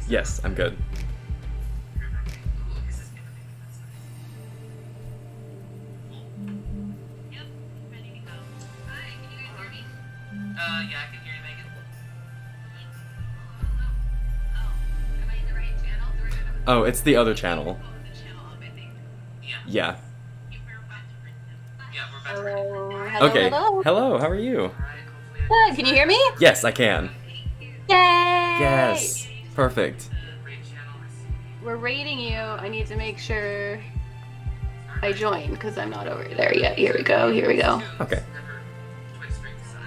Yes, I'm good. Yeah, I can hear you, Megan. Am I in the right channel? Oh, it's the other channel. Yeah. Yeah. Yeah, we're back. Hello, hello, Okay. hello. Hello, how are you? Alright, hopefully Good. Can you hear me? Yes, I can. Yay! Yes. Perfect. great channel. We're rating you. I need to make sure I join because I'm not over there yet. Here we go. Here we go. Okay. Never twin straight side.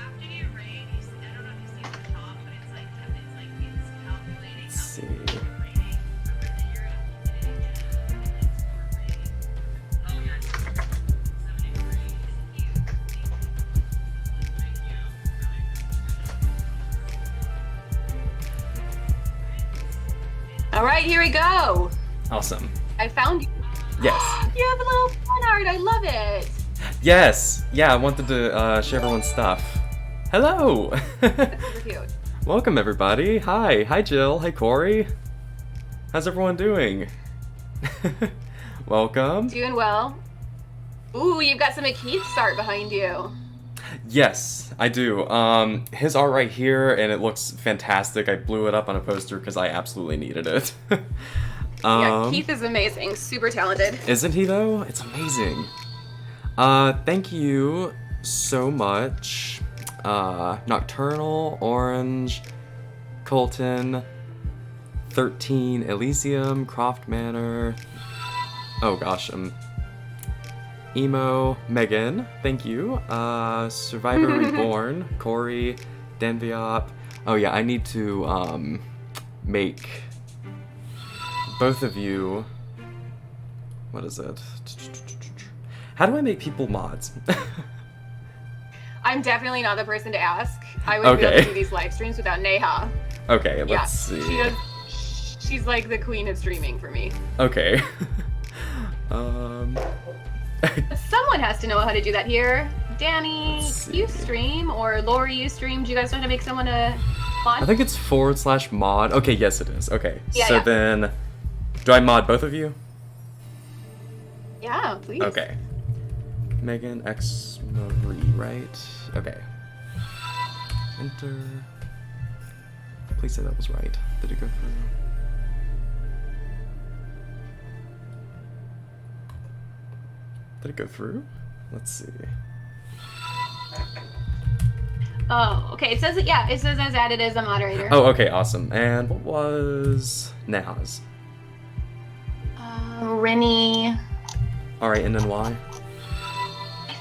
Let's see. Oh, yeah. 73. Thank you. All right, here we go. Awesome. I found you. Yes. You have a little fun art. I love it. Yes. Yeah, I wanted to share everyone's stuff. Hello. That's super cute. Welcome, everybody. Hi. Hi, Jill. Hi, Corey. How's everyone doing? Welcome. Doing well. Ooh, you've got some Keith's art behind you. Yes, I do. His art right here, and it looks fantastic. I blew it up on a poster because I absolutely needed it. Yeah, Keith is amazing. Super talented. Isn't he, though? It's amazing. Thank you so much. Nocturnal, Orange, Colton, 13, Elysium, Croft Manor. Oh gosh, Emo, Megan, thank you. Survivor Reborn, Corey, Denviop. Oh yeah, I need to make both of you. What is it? How do I make people mods? I'm definitely not the person to ask. I would be able to Okay. do these live streams without Neha. Okay, Yeah, let's see. she's like the queen of streaming for me. Okay. Someone has to know how to do that here. Danny, Let's you see. stream, or Lori, you stream. Do you guys know how to make someone a mod? I think it's /mod. Okay, yes it is. Okay. Yeah, so yeah. then, do I mod both of you? Yeah, please. Okay. Megan X Marie, right? Okay. Enter. Please say that was right. Did it go through? Did it go through? Let's see. Oh, okay. It says it. Yeah, it says as added as a moderator. Oh, okay, awesome. And what was Naz? Rennie. All right, and then Y. I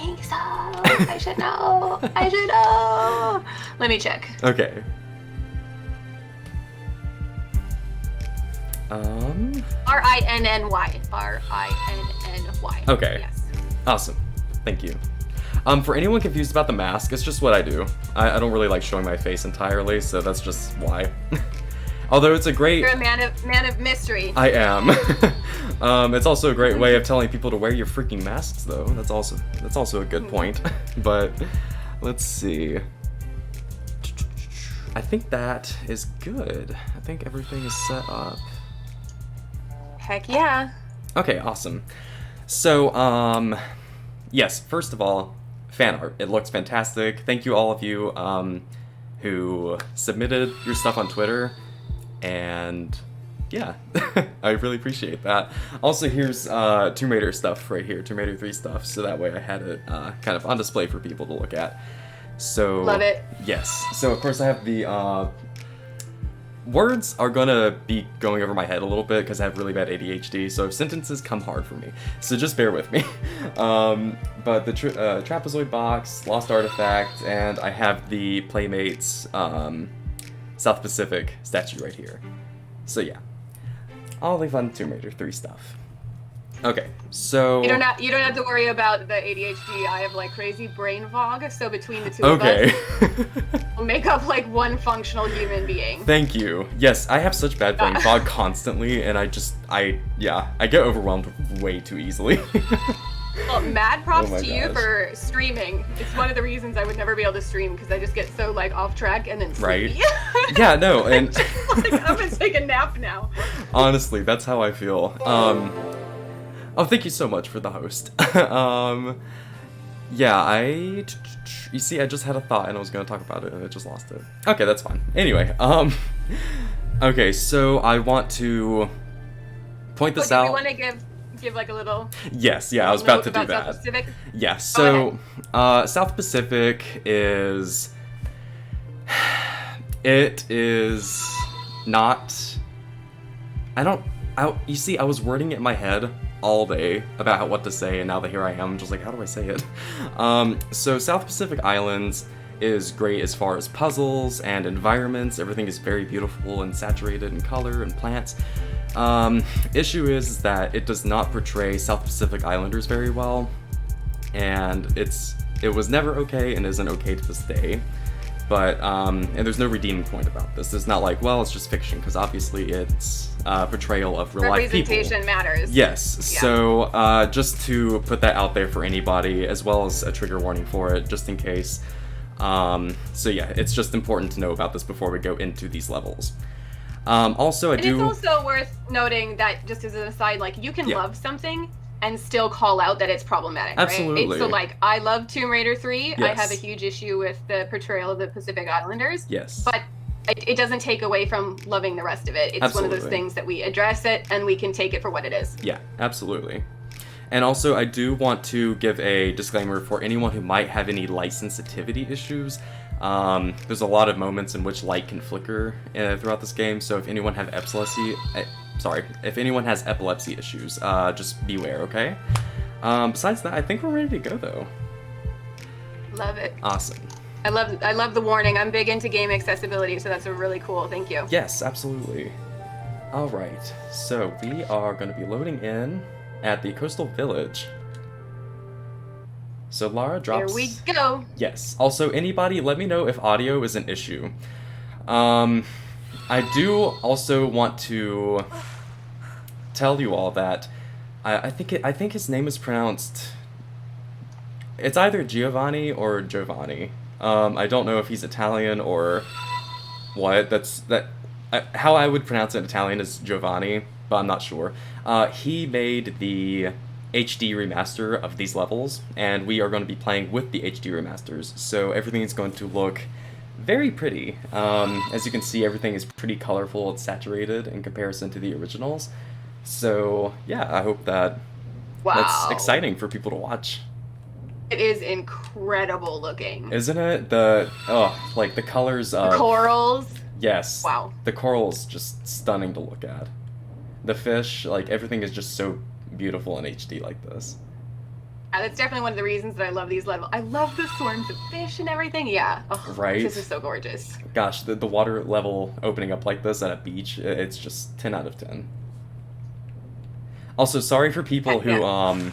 think so. I should know. I should know. Let me check. Okay. Rinny. Rinny. Okay. Yes. Awesome. Thank you. For anyone confused about the mask, it's just what I do. I don't really like showing my face entirely, so that's just why. Although it's a great... You're a man of mystery. I am. It's also a great way of telling people to wear your freaking masks, though. That's also a good point. But let's see. I think that is good. I think everything is set up. Heck yeah. Okay, awesome. So, yes, first of all, fan art. It looks fantastic. Thank you all of you who submitted your stuff on Twitter. And yeah, I really appreciate that. Also, here's Tomb Raider stuff right here, Tomb Raider 3 stuff, so that way I had it kind of on display for people to look at. So Love it. Yes. So of course I have the words are gonna be going over my head a little bit because I have really bad ADHD, so sentences come hard for me. So just bear with me. But the trapezoid box, Lost Artifact, and I have the Playmates South Pacific statue right here. So yeah, all the fun Tomb Raider 3 stuff. Okay, so You don't have to worry about the ADHD. I have like crazy brain fog, so between the two okay. of us, we'll make up like one functional human being. Thank you. Yes, I have such bad brain fog constantly, and I get overwhelmed way too easily. Well, mad props Oh my to you gosh. for streaming. It's one of the reasons I would never be able to stream because I just get so like off track and then Right. sleepy. Yeah, no, and Like, I'm gonna take a nap now. honestly, that's how I feel. Oh, thank you so much for the host. Yeah, you see, I just had a thought and I was gonna talk about it and I just lost it. Okay, that's fine. Anyway, okay, so I want to point this Do out. you want to give like a little? Yes, yeah, I was little about to note do about that. South Pacific? Yeah, Go so South Pacific is it is not you see, I was wording it in my head all day about what to say, and now that here I am, I'm just like, how do I say it? So South Pacific Islands is great as far as puzzles and environments. Everything is very beautiful and saturated in color and plants. Issue is that it does not portray South Pacific Islanders very well, and it was never okay and isn't okay to this day. But and there's no redeeming point about this. It's not like, well, it's just fiction, because obviously it's portrayal of real life people. Representation matters. Yes. Yeah. So just to put that out there for anybody, as well as a trigger warning for it, just in case. So yeah, it's just important to know about this before we go into these levels. Also, And it's also worth noting that, just as an aside, like, you can Yeah. love something and still call out that it's problematic, Absolutely. right? So, like, I love Tomb Raider 3. I Yes. have a huge issue with the portrayal of the Pacific Islanders. Yes. But it doesn't take away from loving the rest of it. It's one of those Absolutely. things that we address it and we can take it for what it is. Yeah, absolutely. And also, I do want to give a disclaimer for anyone who might have any light sensitivity issues. There's a lot of moments in which light can flicker throughout this game, so if anyone have if anyone has epilepsy issues, just beware, okay? Besides that, I think we're ready to go, though. Love it. Awesome. I love the warning. I'm big into game accessibility, so that's a really cool. Thank you. Yes, absolutely. All right, so we are going to be loading in at the coastal village. So Lara drops... Here we go. Yes. Also, anybody, let me know if audio is an issue. I do also want to tell you all that I think his name is pronounced... It's either Giovanni or Giovanni. I don't know if he's Italian or what. How I would pronounce it in Italian is Giovanni, but I'm not sure. He made the HD remaster of these levels, and we are going to be playing with the HD remasters, so everything is going to look very pretty. As you can see, everything is pretty colorful and saturated in comparison to the originals. So yeah, I hope that's exciting for people to watch. It is incredible looking. Isn't it? Like the colors of... The corals. Yes. Wow. The coral's just stunning to look at. The fish, like, everything is just so beautiful in HD like this. That's definitely one of the reasons that I love these levels. I love the swarms of fish and everything. Yeah. Oh, Right? This is so gorgeous. Gosh, the water level opening up like this at a beach, it's just 10 out of 10. Also, sorry for people who,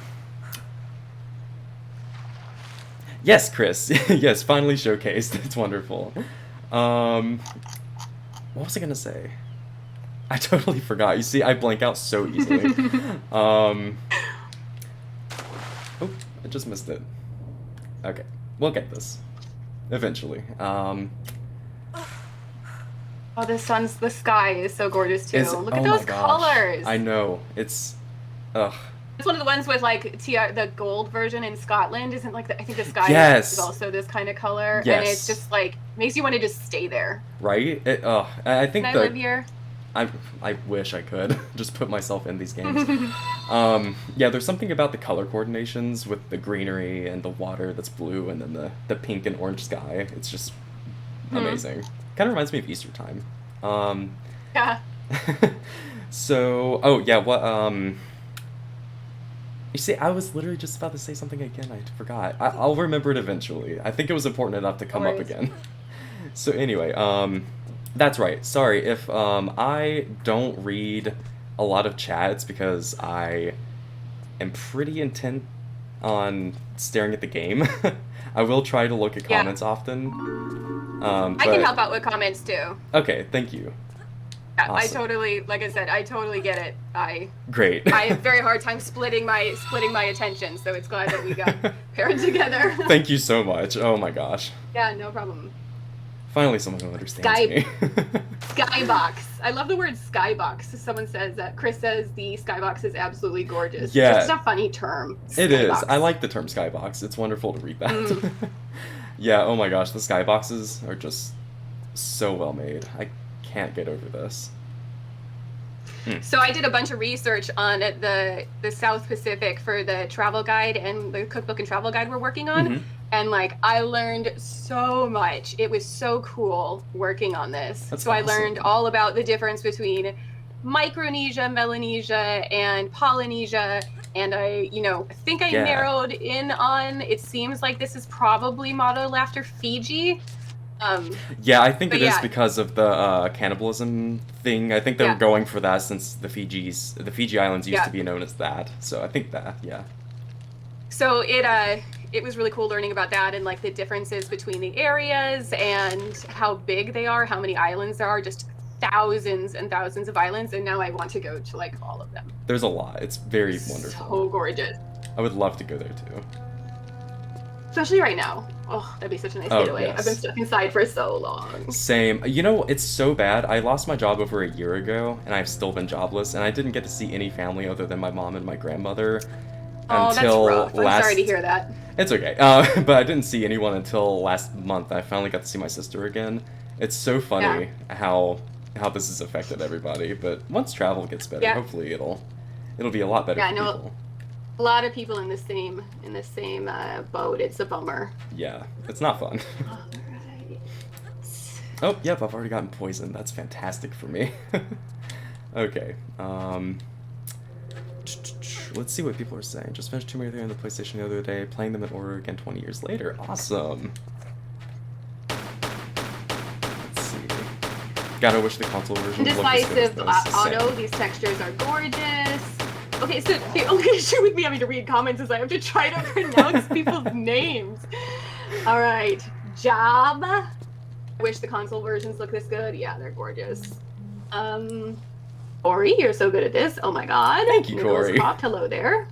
Yes, Chris. Yes, finally showcased. It's wonderful. What was I gonna say? I totally forgot. You see, I blank out so easily. Oh, I just missed it. Okay, we'll get this. Eventually. Oh, the sky is so gorgeous too. Look at oh my those gosh. colors. I know. It's... Ugh. It's one of the ones with like the gold version in Scotland. Isn't like I think the sky Yes. is also this kind of color, Yes. and it's just like makes you want to just stay there. Right? I think Can I live here? I wish I could just put myself in these games. Yeah, there's something about the color coordinations with the greenery and the water that's blue, and then the pink and orange sky. It's just amazing. Kind of reminds me of Easter time. Yeah. So, oh yeah, what you see, I was literally just about to say something again. I forgot. I'll remember it eventually. I think it was important enough to come up worries. again. So anyway, that's right. Sorry if I don't read a lot of chat. It's because I am pretty intent on staring at the game. I will try to look at Yeah. comments often. I can help out with comments too. Okay, thank you. Yeah, I Awesome. totally, like I said, I totally get it. I Great. have a very hard time splitting my attention, so it's glad that we got paired together. Thank you so much. Oh my gosh. Yeah, no problem. Finally, someone who understands Sky- me. Skybox. I love the word skybox. Someone says that. Chris says the skybox is absolutely gorgeous. Yeah. Just a funny term. It is. Skybox. I like the term skybox. It's wonderful to read that. Mm. Yeah, oh my gosh, the skyboxes are just so well made. I can't get over this. So I did a bunch of research on the South Pacific for the travel guide and the cookbook and travel guide we're working on. Mhm. And like I learned so much. It was so cool working on this. That's so I awesome. learned all about the difference between Micronesia, Melanesia, and Polynesia. And I think I Yeah. narrowed in on, it seems like this is probably modeled after Fiji. Yeah, I think But it is yeah. because of the cannibalism thing. I think they were Yeah. going for that since the Fiji Islands used Yeah. to be known as that. So I think that, yeah. So it was really cool learning about that and like the differences between the areas and how big they are, how many islands there are, just thousands and thousands of islands, and now I want to go to like all of them. There's a lot. It's very wonderful. So gorgeous. I would love to go there too. Especially right now. Oh, that'd be such a nice Oh, getaway. yes. I've been stuck inside for so long. Same. You know, it's so bad. I lost my job over a year ago, and I've still been jobless, and I didn't get to see any family other than my mom and my grandmother Oh, until that's rough. I'm last. sorry to hear that. It's okay. But I didn't see anyone until last month. I finally got to see my sister again. It's so funny how this has affected everybody. But once travel gets better, Yeah. hopefully it'll be a lot better Yeah, I for know. people. A lot of people in the same boat. It's a bummer. Yeah, it's not fun. Alright. Oh, yep, I've already gotten poisoned. That's fantastic for me. Okay. Let's see what people are saying. Just finished Tomb Raider on the PlayStation the other day, playing them in order again 20 years later. Awesome. Let's see. Gotta wish the console version looked as good as Indecisive this. auto. Same. These textures are gorgeous. Okay, so the only issue with me having to read comments is I have to try to pronounce people's names. All right, Job. I wish the console versions look this good. Yeah, they're gorgeous. Ori, you're so good at this. Oh my god. Thank you, Nicholas Corey. Croft, hello there.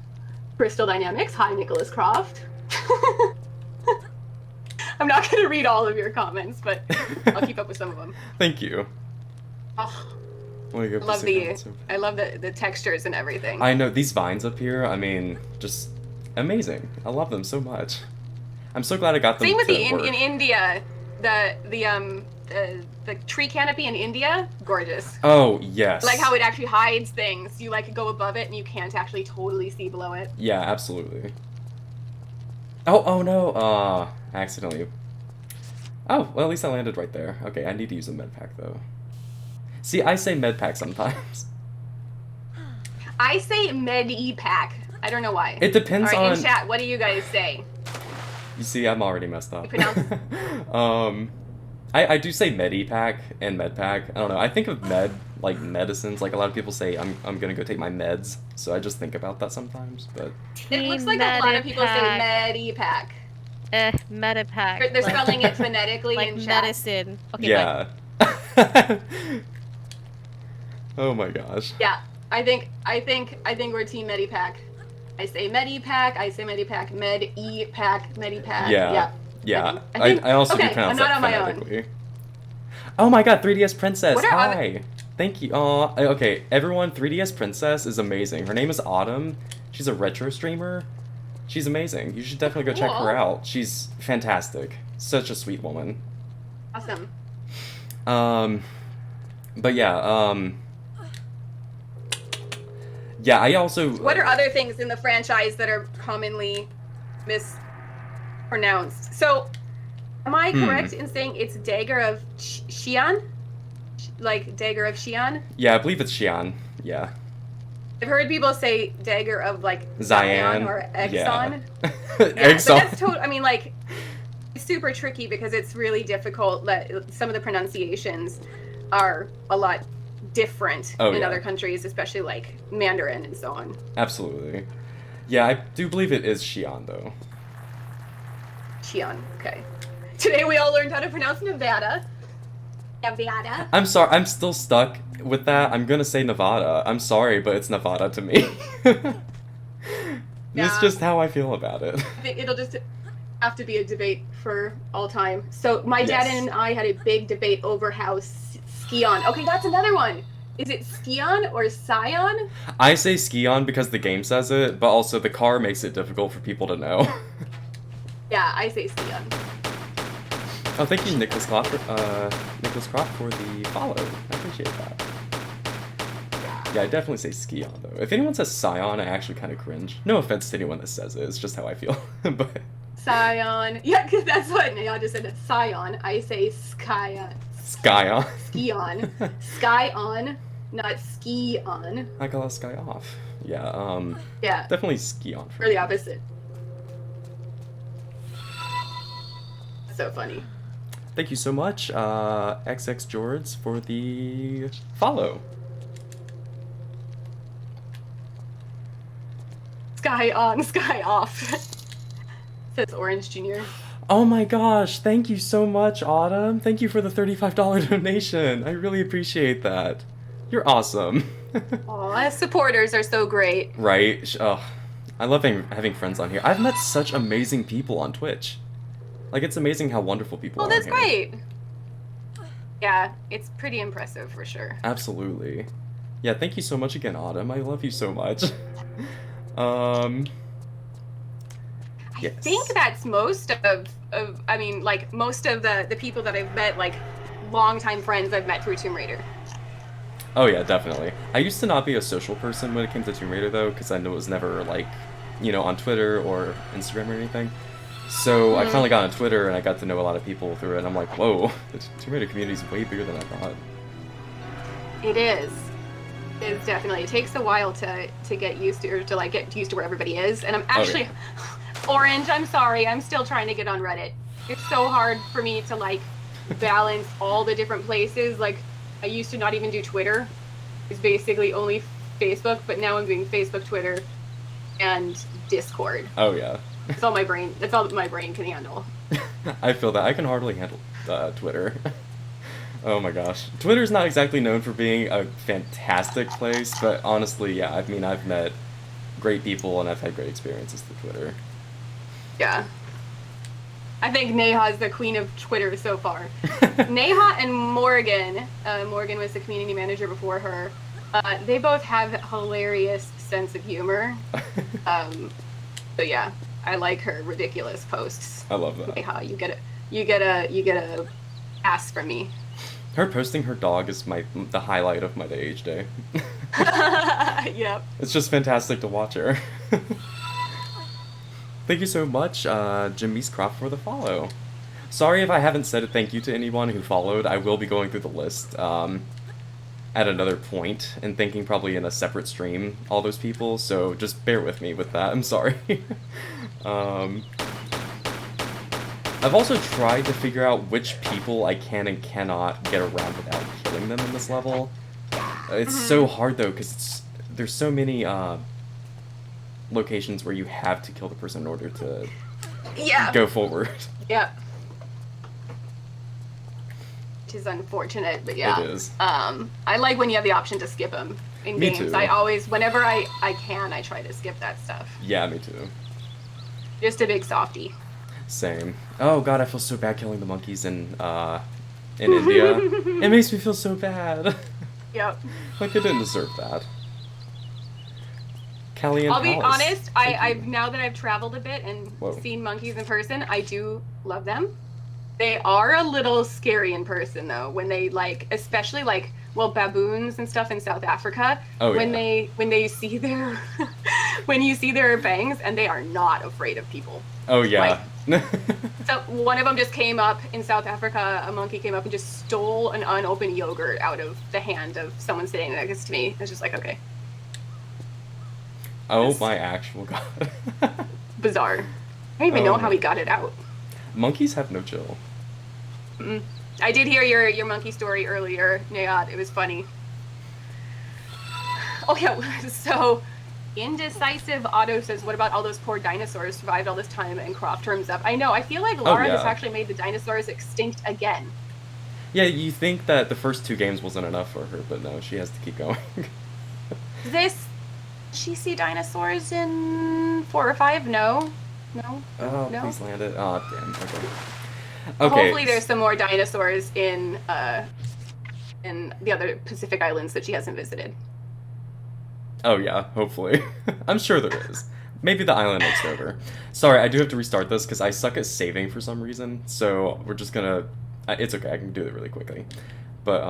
Crystal Dynamics. Hi, Nicholas Croft. I'm not going to read all of your comments, but I'll keep up with some of them. Thank you. Oh, Wanna go I love Pacific Islands? I love the textures and everything. I know, these vines up here, I mean, just amazing. I love them so much. I'm so glad I got them Same with to the work. in India, the tree canopy in India, gorgeous. Oh, yes. Like how it actually hides things. You like go above it and you can't actually totally see below it. Yeah, absolutely. Oh no, accidentally. Oh, well, at least I landed right there. Okay, I need to use a med pack, though. See, I say med pack sometimes. I say med-e-pack. I don't know why. It depends All right, on... in chat, what do you guys say? You see, I'm already messed up. You pronounce- I do say medi-pack and med-pack. I don't know, I think of med, like medicines. Like, a lot of people say, I'm gonna go take my meds. So I just think about that sometimes, but... It looks like a lot of people say Medipack. med-e-pack. Medipack. They're spelling it phonetically like in chat. medicine. Okay, Yeah. Oh my gosh. Yeah, I think we're team Medipack. I say Medipack, I say Medipack, Med-e-pack, Medipack. Yeah. Yeah. I also okay, do pronounce I'm not that on my own. phonetically. Oh my god, 3DS Princess, What are hi! Thank you. Okay, everyone, 3DS Princess is amazing. Her name is Autumn. She's a retro streamer. She's amazing. You should definitely go check Cool. her out. She's fantastic. Such a sweet woman. Awesome. But yeah, yeah, I also... What are other things in the franchise that are commonly mispronounced? So, am I correct in saying it's Dagger of Xi'an? Like Dagger of Xi'an? Yeah, I believe it's Xi'an. Yeah. I've heard people say Dagger of like Zion. or Exxon. Yeah. Yeah, but Exxon. that's I mean, like, it's super tricky because it's really difficult. That some of the pronunciations are a lot different Oh, in yeah. other countries, especially like Mandarin and so on. Absolutely. Yeah, I do believe it is Xi'an, though. Xi'an. Okay. Today we all learned how to pronounce Nevada. Nevada. I'm sorry, I'm still stuck with that. I'm gonna say Nevada. I'm sorry, but it's Nevada to me. It's Yeah. just how I feel about it. I think it'll just have to be a debate for all time. So my dad Yes. and I had a big debate over how Skion. Okay, that's another one. Is it Skion or Scion? I say ski on because the game says it, but also the car makes it difficult for people to know. Yeah, I say Skion. Oh, thank you, Nicholas Croft, for the follow. I appreciate that. Yeah, I definitely say ski on though. If anyone says Scion, I actually kind of cringe. No offense to anyone that says it. It's just how I feel. But Scion. Yeah, because that's what I just said. Scion. I say Skyon. Skyon. Skion. Skyon, not ski on. I call sky off. Yeah, Yeah, definitely ski on for or the opposite. So funny. Thank you so much, XX Jords, for the follow. Sky on, sky off. Says Orange Jr. Oh my gosh, thank you so much, Autumn. Thank you for the $35 donation. I really appreciate that. You're awesome. Aw, supporters are so great. Right? Oh, I love having friends on here. I've met such amazing people on Twitch. Like, it's amazing how wonderful people Oh, are that's here. great. Yeah, it's pretty impressive for sure. Absolutely. Yeah, thank you so much again, Autumn. I love you so much. I Yes. think that's most of I mean, like, most of the people that I've met, like, longtime friends I've met through Tomb Raider. Oh yeah, definitely. I used to not be a social person when it came to Tomb Raider though, because I know it was never like, you know, on Twitter or Instagram or anything. So I finally got on Twitter and I got to know a lot of people through it, and I'm like, whoa, the Tomb Raider community is way bigger than I thought. It is. It's definitely. It takes a while to get used to, or to like get used to where everybody is. And I'm actually, Orange. I'm sorry. I'm still trying to get on Reddit. It's so hard for me to like balance all the different places. Like, I used to not even do Twitter. It's basically only Facebook, but now I'm doing Facebook, Twitter, and Discord. Oh yeah. That's all my brain. That's all my brain can handle. I feel that. I can hardly handle Twitter. Oh my gosh. Twitter's not exactly known for being a fantastic place, but honestly, yeah, I mean, I've met great people and I've had great experiences through Twitter. Yeah. I think Neha's the queen of Twitter so far. Neha and Morgan, Morgan was the community manager before her. They both have hilarious sense of humor. So yeah, I like her ridiculous posts. I love that. Neha, you get a pass from me. Her posting her dog is the highlight of my day each day. Yep. It's just fantastic to watch her. Thank you so much, Jimmy's Croft, for the follow. Sorry if I haven't said a thank you to anyone who followed. I will be going through the list at another point and thanking probably in a separate stream all those people, so just bear with me with that. I'm sorry. I've also tried to figure out which people I can and cannot get around without killing them in this level. It's so hard though, because there's so many locations where you have to kill the person in order to go forward. Yeah. Which is unfortunate, but yeah. It is. I like when you have the option to skip them in Me games. too. I always, whenever I can, I try to skip that stuff. Yeah, me too. Just a big softie. Same. Oh god, I feel so bad killing the monkeys in India. It makes me feel so bad. Yep. Like I didn't deserve that. Callie and I'll be Palace. honest, I've now that I've traveled a bit and Whoa. seen monkeys in person, I do love them. They are a little scary in person though, when they like, especially like, well, baboons and stuff in South Africa. Oh, when yeah. they see their when you see their fangs, and they are not afraid of people. Oh yeah. So one of them just came up in South Africa. A monkey came up and just stole an unopened yogurt out of the hand of someone sitting next to me. I was just like, okay, Oh my actual god. bizarre. I don't even know how he got it out. Monkeys have no chill. I did hear your monkey story earlier, Nayad. It was funny. Oh yeah, so Indecisive Otto says, what about all those poor dinosaurs survived all this time and Croft terms up? I know, I feel like Lara yeah. just actually made the dinosaurs extinct again. Yeah, you think that the first 2 games wasn't enough for her, but no, she has to keep going. She see dinosaurs in 4 or 5? No. No. Oh, No. please land it. Oh, damn. Okay. Okay. Hopefully there's some more dinosaurs in the other Pacific islands that she hasn't visited. Oh yeah, hopefully. I'm sure there is. Maybe the island next over. Sorry, I do have to restart this because I suck at saving for some reason. So we're just gonna. It's okay. I can do it really quickly. But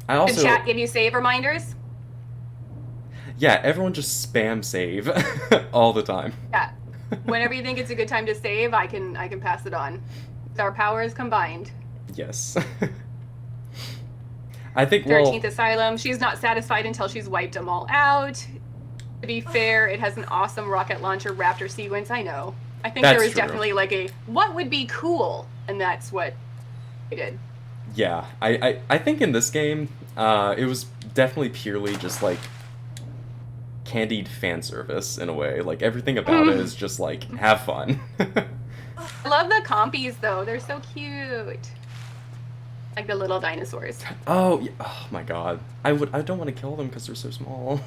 I also. Did chat give you save reminders? Yeah, everyone just spam save all the time. Yeah. Whenever you think it's a good time to save, I can pass it on. Our powers combined. Yes. I think 13th Asylum. She's not satisfied until she's wiped them all out. To be fair, it has an awesome rocket launcher raptor sequence. I know. I think That's there was true. definitely like a what would be cool, and that's what they did. Yeah, I think in this game, it was definitely purely just like candied fan service in a way. Like everything about it is just like have fun. I love the compies though. They're so cute. Like the little dinosaurs. Oh, yeah. Oh my god. I don't want to kill them because they're so small.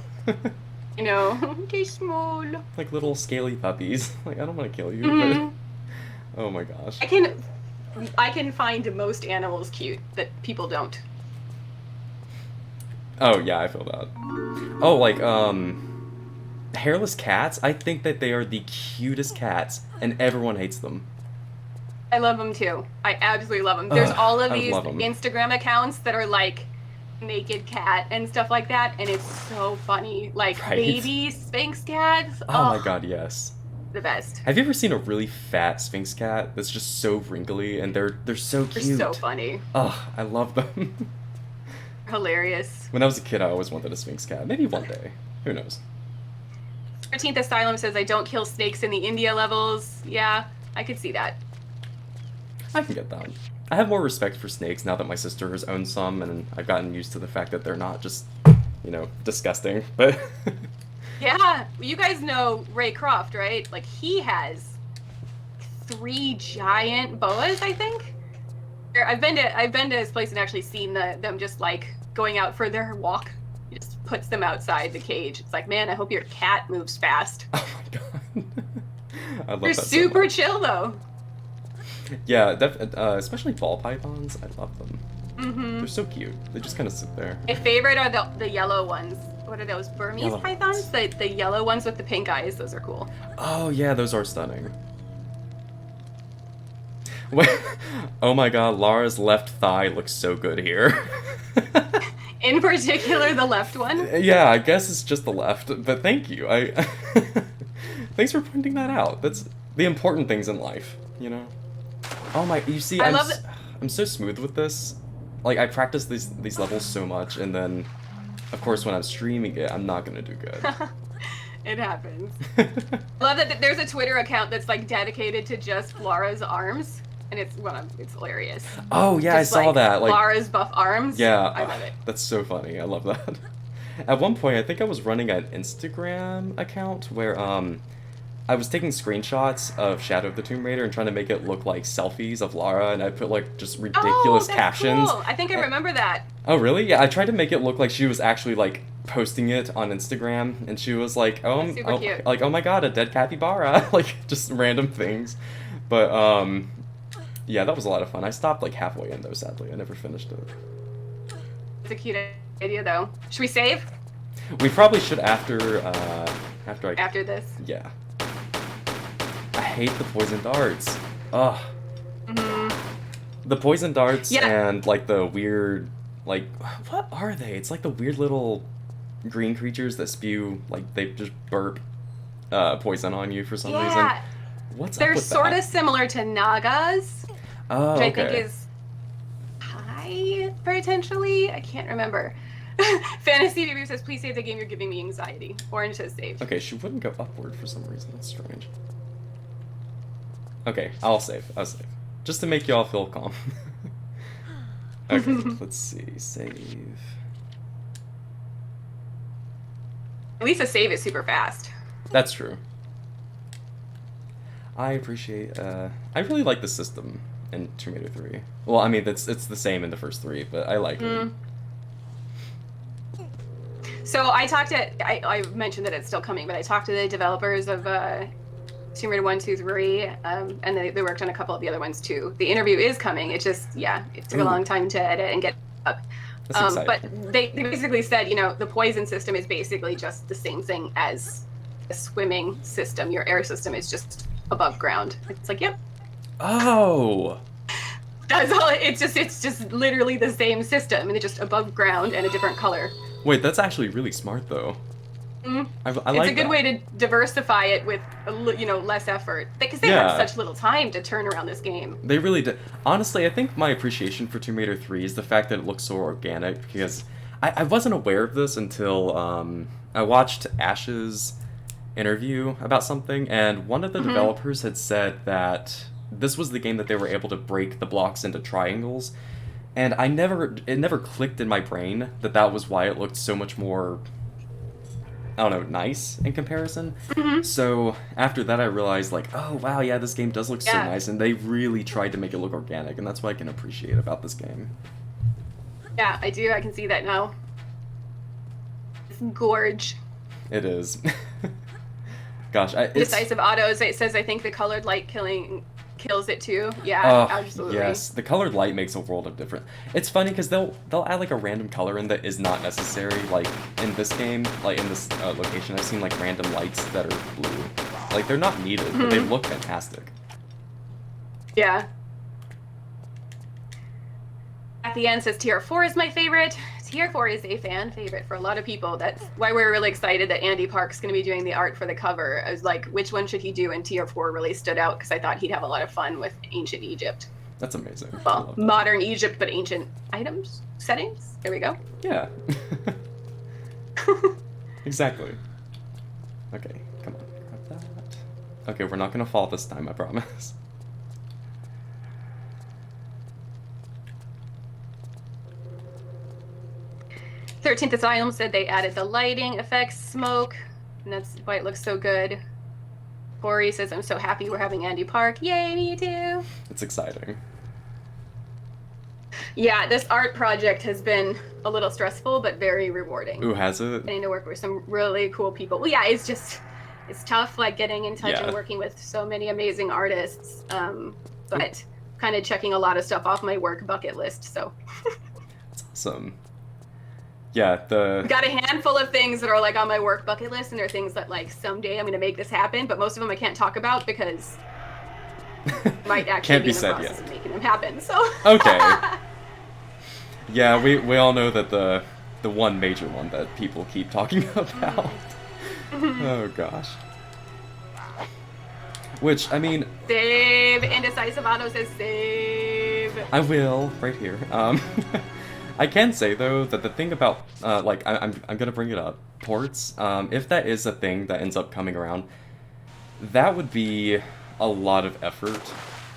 You know, they're small. Like little scaly puppies. Like I don't want to kill you, Mhm. but oh my gosh. I can find most animals cute that people don't. Oh yeah, I feel that. Oh, like hairless cats. I think that they are the cutest cats, and everyone hates them. I love them too. I absolutely love them. There's all of I these love 'em. Instagram accounts that are like naked cat and stuff like that, and it's so funny. Like Right. baby Sphinx cats. Oh my god, yes. The best. Have you ever seen a really fat Sphinx cat that's just so wrinkly and they're so They're cute? so funny. Oh, I love them. Hilarious. When I was a kid, I always wanted a Sphinx cat. Maybe one day. Who knows? 13th Asylum says I don't kill snakes in the India levels. Yeah, I could see that. I can get that. I have more respect for snakes now that my sister has owned some, and I've gotten used to the fact that they're not just, disgusting. But Yeah, you guys know Ray Croft, right? Like he has 3 giant boas, I think. I've been to his place and actually seen them just like going out for their walk. He just puts them outside the cage. It's like, man, I hope your cat moves fast. oh my god, I love They're that so super much. chill though. Yeah, especially ball pythons. I love them. Mm-hmm. They're so cute. They just kind of sit there. My favorite are the yellow ones. What are those? Burmese Yellow pythons? The yellow ones with the pink eyes. Those are cool. Oh yeah, those are stunning. Wait, oh my god, Lara's left thigh looks so good here. In particular, the left one. Yeah, I guess it's just the left, but thank you. Thanks for pointing that out. That's the important things in life, you know. Oh my, you see, I I'm love it. I'm so smooth with this. Like I practice these levels so much, and then, of course, when I'm streaming it, I'm not gonna do good. It happens. I love that there's a Twitter account that's like dedicated to just Lara's arms, and it's hilarious. Oh yeah, Just, I saw like, that. Like Lara's buff arms. yeah, I love it. That's so funny. I love that. At one point, I think I was running an Instagram account where I was taking screenshots of Shadow of the Tomb Raider and trying to make it look like selfies of Lara, and I put like just ridiculous that's captions. Cool. I think I remember that. Oh really? Yeah, I tried to make it look like she was actually like posting it on Instagram, and she was like, That's super cute. like, oh my god, a dead capybara, like just random things. But yeah, that was a lot of fun. I stopped like halfway in though, sadly. I never finished it. It's a cute idea though. Should we save We probably should after I after this? yeah. I hate the poison darts. Ugh. The poison darts Yeah. and like the weird, like, what are they? It's like the weird little green creatures that spew, like they just burp poison on you for some reason. Yeah, What's they're up with sort that? of similar to Nagas, Oh, which I okay. think is high potentially. I can't remember. Fantasy Baby says, "Please save the game. You're giving me anxiety." Orange says, "Saved." Okay, she wouldn't go upward for some reason. That's strange. Okay, I'll save. Just to make y'all feel calm. Okay, let's see. Save. At least a save is super fast. That's true. I appreciate, I really like the system in Tomb Raider 3. Well, I mean, it's the same in the first 3, but I like it. So I mentioned that it's still coming, but I talked to the developers of Tomb Raider 1, 2, 3, and they worked on a couple of the other ones too. The interview is coming. It just, it took a long time to edit and get up. That's But exciting. they basically said, the poison system is basically just the same thing as a swimming system. Your air system is just above ground. It's like, yep. Oh! That's all. It's just literally the same system, and it's just above ground and a different color. Wait, that's actually really smart, though. Mm. I It's like a good that. way to diversify it with, less effort. Because they Yeah. had such little time to turn around this game. They really did. Honestly, I think my appreciation for Tomb Raider 3 is the fact that it looks so organic, because I wasn't aware of this until I watched Ash's interview about something, and one of the developers had said that this was the game that they were able to break the blocks into triangles, and it never clicked in my brain that was why it looked so much more, I don't know, nice in comparison. So after that I realized, like, oh wow, yeah, this game does look so Yeah. nice, and they really tried to make it look organic, and that's what I can appreciate about this game. Yeah, I do. I can see that now. It's gorge. It is. Gosh, it's... Decisive autos. It says I think the colored light kills it too. Yeah, absolutely. Yes, the colored light makes a world of difference. It's funny because they'll add like a random color in that is not necessary. Like in this game, like in this location, I've seen like random lights that are blue. Like they're not needed, but they look fantastic. Yeah. At the end says Tier 4 is my favorite. Tier 4 is a fan favorite for a lot of people. That's why we're really excited that Andy Park's going to be doing the art for the cover. I was like, which one should he do? And Tier 4 really stood out because I thought he'd have a lot of fun with ancient Egypt. That's amazing. I Well, love that. modern Egypt, but ancient items, settings. There we go. Yeah. Exactly. Okay, come on, grab that. Okay, we're not gonna fall this time, I promise. 13th Asylum said they added the lighting effects, smoke, and that's why it looks so good. Corey says, I'm so happy we're having Andy Park. Yay, me too. It's exciting. Yeah, this art project has been a little stressful, but very rewarding. Ooh, has it? Getting to work with some really cool people. Well, yeah, it's tough, like getting in touch Yeah. and working with so many amazing artists. But kind of checking a lot of stuff off my work bucket list, so. It's awesome. Yeah, the... Got a handful of things that are like on my work bucket list, and they're things that like someday I'm gonna make this happen, but most of them I can't talk about because might actually Can't be be in the said process yet. of making them happen. So Okay. Yeah, we all know that the one major one that people keep talking about. Oh gosh. Which, I mean, Save. Indecisive Auto says save. I will right here. I can say though that the thing about like I'm gonna bring it up, ports. If that is a thing that ends up coming around, that would be a lot of effort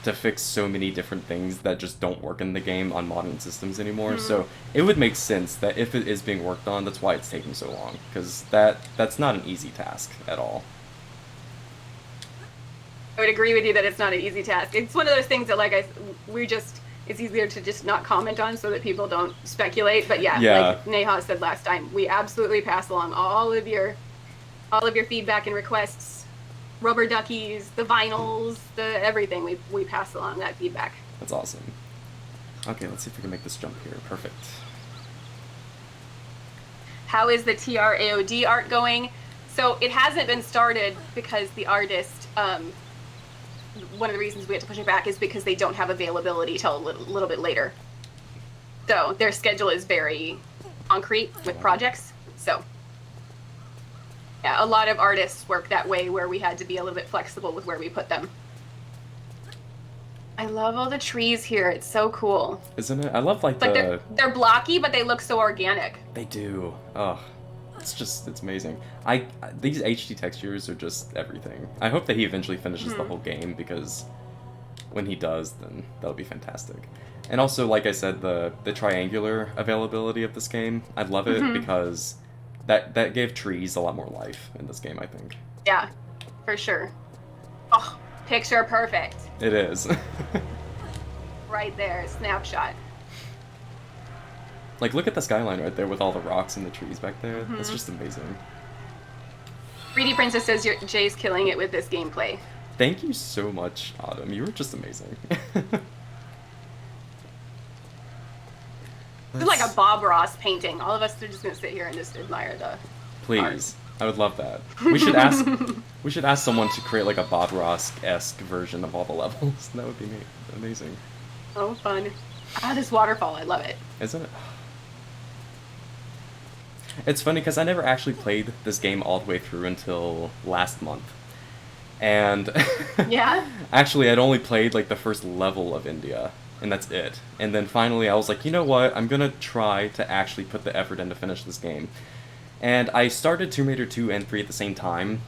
to fix so many different things that just don't work in the game on modern systems anymore. So it would make sense that if it is being worked on, that's why it's taking so long, because that's not an easy task at all. I would agree with you that it's not an easy task. It's one of those things that it's easier to just not comment on so that people don't speculate. But yeah, Yeah. like Neha said last time, we absolutely pass along all of your feedback and requests, rubber duckies, the vinyls, the everything. We pass along that feedback. That's awesome. Okay, let's see if we can make this jump here. Perfect. How is the TRAOD art going? So it hasn't been started because the artist, one of the reasons we had to push it back is because they don't have availability till a little bit later. So their schedule is very concrete with projects. So yeah, a lot of artists work that way where we had to be a little bit flexible with where we put them. I love all the trees here. It's so cool. Isn't it? I love like But the... they're blocky, but they look so organic. They do. Oh, it's amazing. These HD textures are just everything. I hope that he eventually finishes the whole game, because when he does, then that'll be fantastic. And also, like I said, the triangular availability of this game, I love it because that gave trees a lot more life in this game, I think. Yeah, for sure. Oh, picture perfect. It is. right there, snapshot. Like, look at the skyline right there with all the rocks and the trees back there. Mm-hmm. That's just amazing. 3D Princess says Jay's killing it with this gameplay. Thank you so much, Autumn. You were just amazing. This is like a Bob Ross painting. All of us are just gonna sit here and just admire the Please. I would love that. We should ask someone to create like a Bob Ross-esque version of all the levels. That would be amazing. Oh, fun. Ah, this waterfall, I love it. Isn't it? It's funny because I never actually played this game all the way through until last month. And Yeah? actually I'd only played like the first level of India, and that's it. And then finally I was like, you know what, I'm gonna try to actually put the effort in to finish this game. And I started Tomb Raider 2 and 3 at the same time,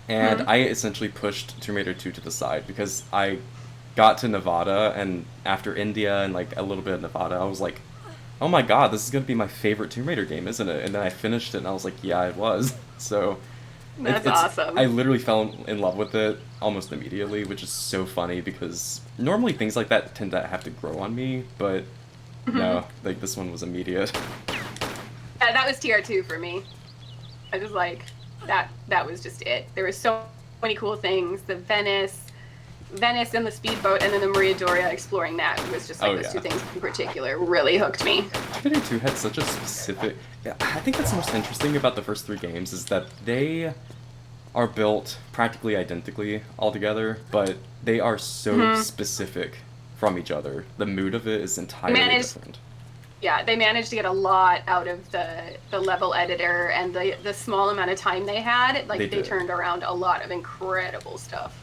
and I essentially pushed Tomb Raider 2 to the side because I got to Nevada, and after India and like a little bit of Nevada, I was like, oh my god, this is gonna be my favorite Tomb Raider game, isn't it? And then I finished it and I was like, yeah, it was. So That's awesome. I literally fell in love with it almost immediately, which is so funny because normally things like that tend to have to grow on me, but no, like this one was immediate. Yeah, that was tier 2 for me. I was like, that was just it. There were so many cool things. The Venice and the speedboat, and then the Maria Doria exploring that was just like those two things in particular really hooked me. Tomb Raider 2 had such a specific... Yeah, I think that's the most interesting about the first 3 games is that they are built practically identically altogether, but they are so specific from each other. The mood of it is entirely different. Yeah, they managed to get a lot out of the level editor and the small amount of time they had. Like, they turned around a lot of incredible stuff.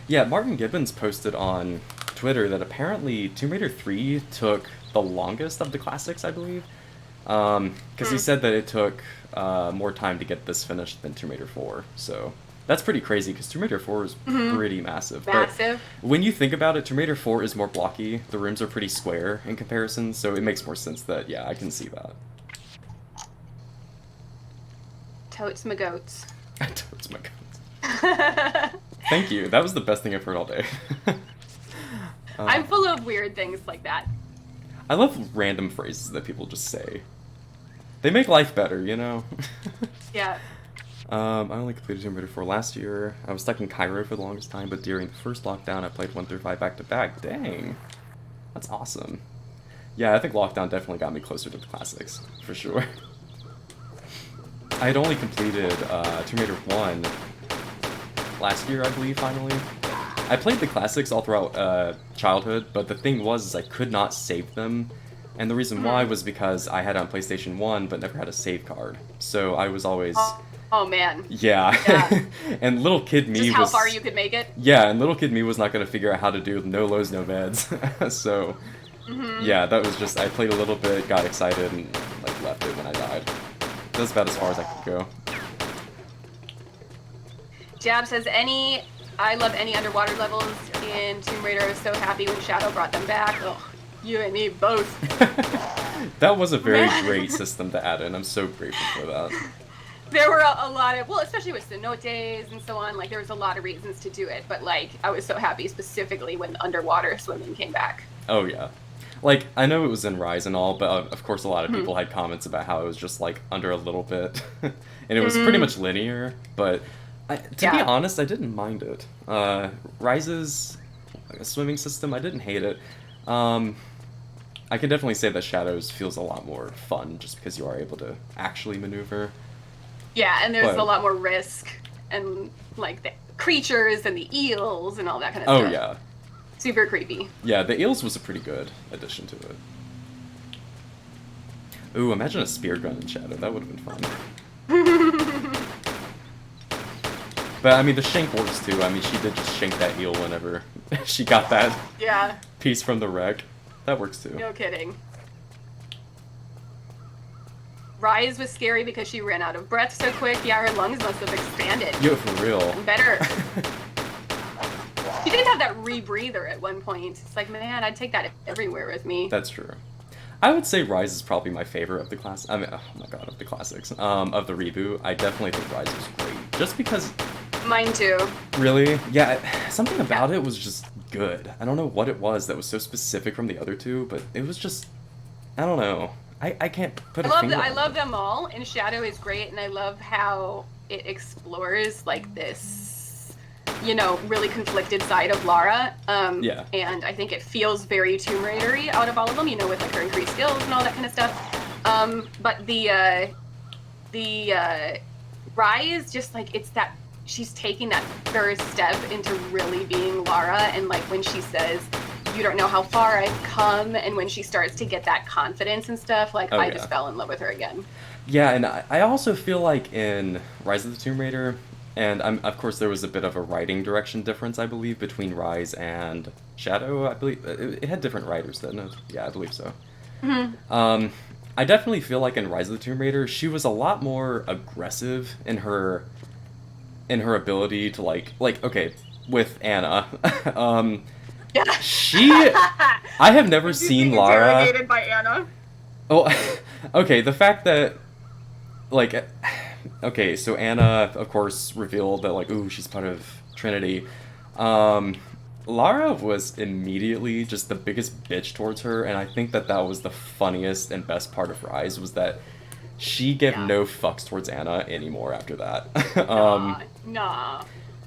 Yeah, Martin Gibbons posted on Twitter that apparently Tomb Raider 3 took the longest of the classics, I believe. Because he said that it took more time to get this finished than Tomb Raider 4. So that's pretty crazy because Tomb Raider 4 is pretty massive. Massive. But when you think about it, Tomb Raider 4 is more blocky. The rooms are pretty square in comparison, so it makes more sense that, yeah, I can see that. Totes my goats. Totes my goats. Thank you. That was the best thing I've heard all day. I'm full of weird things like that. I love random phrases that people just say. They make life better, you know? Yeah. I only completed Tomb Raider 4 last year. I was stuck in Cairo for the longest time, but during the first lockdown, I played 1 through 5 back to back. Dang. That's awesome. Yeah, I think lockdown definitely got me closer to the classics, for sure. I had only completed Tomb Raider 1 last year, I believe, finally. I played the classics all throughout childhood, but the thing was is I could not save them. And the reason why was because I had it on PlayStation 1, but never had a save card. So I was always... Oh man. Yeah. And little kid me just how far you could make it? Yeah, and little kid me was not going to figure out how to do no lows, no meds. So, yeah, that was just... I played a little bit, got excited, and like left it when I died. That's about as far as I could go. Jab says, I love any underwater levels in Tomb Raider. I was so happy when Shadow brought them back. Oh, you and me both. That was a very great system to add in. I'm so grateful for that. There were a lot of, well, especially with cenotes and so on, like, there was a lot of reasons to do it, but, like, I was so happy specifically when underwater swimming came back. Oh, yeah. Like, I know it was in Rise and all, but of course a lot of people had comments about how it was just, like, under a little bit. And it was pretty much linear, but... to be honest, I didn't mind it. Rise's swimming system, I didn't hate it. I can definitely say that Shadows feels a lot more fun just because you are able to actually maneuver. Yeah, and there's a lot more risk and like the creatures and the eels and all that kind of stuff. Oh yeah. Super creepy. Yeah, the eels was a pretty good addition to it. Ooh, imagine a spear gun in Shadow. That would have been fun. But, I mean, the shank works, too. I mean, she did just shank that eel whenever she got that piece from the wreck. That works, too. No kidding. Rise was scary because she ran out of breath so quick. Yeah, her lungs must have expanded. Yo, for real. And better. She did have that rebreather at one point. It's like, man, I'd take that everywhere with me. That's true. I would say Rise is probably my favorite of the class. I mean, oh my god, of the classics. Of the reboot, I definitely think Rise was great. Just because... Mine too. Really? Yeah, something about it was just good. I don't know what it was that was so specific from the other two, but it was just, I don't know. I can't put a finger on I it. love them all, and Shadow is great, and I love how it explores like this, you know, really conflicted side of Lara. Yeah. And I think it feels very Tomb Raider-y out of all of them, you know, with like her increased skills and all that kind of stuff. But the Rise, just like it's that she's taking that first step into really being Lara, and like when she says, "You don't know how far I've come," and when she starts to get that confidence and stuff, like I just fell in love with her again. Yeah, and I also feel like in Rise of the Tomb Raider, and of course there was a bit of a writing direction difference, I believe, between Rise and Shadow. I believe it had different writers, didn't it? Yeah, I believe so. Mm-hmm. I definitely feel like in Rise of the Tomb Raider, she was a lot more aggressive in her ability to like okay, with Anna. Yeah. I have never seen Lara. Interrogated by Anna. Oh, okay. The fact that, like, okay, so Anna, of course, revealed that, like, ooh, she's part of Trinity. Lara was immediately just the biggest bitch towards her, and I think that was the funniest and best part of Rise, was that she gave no fucks towards Anna anymore after that. Nah.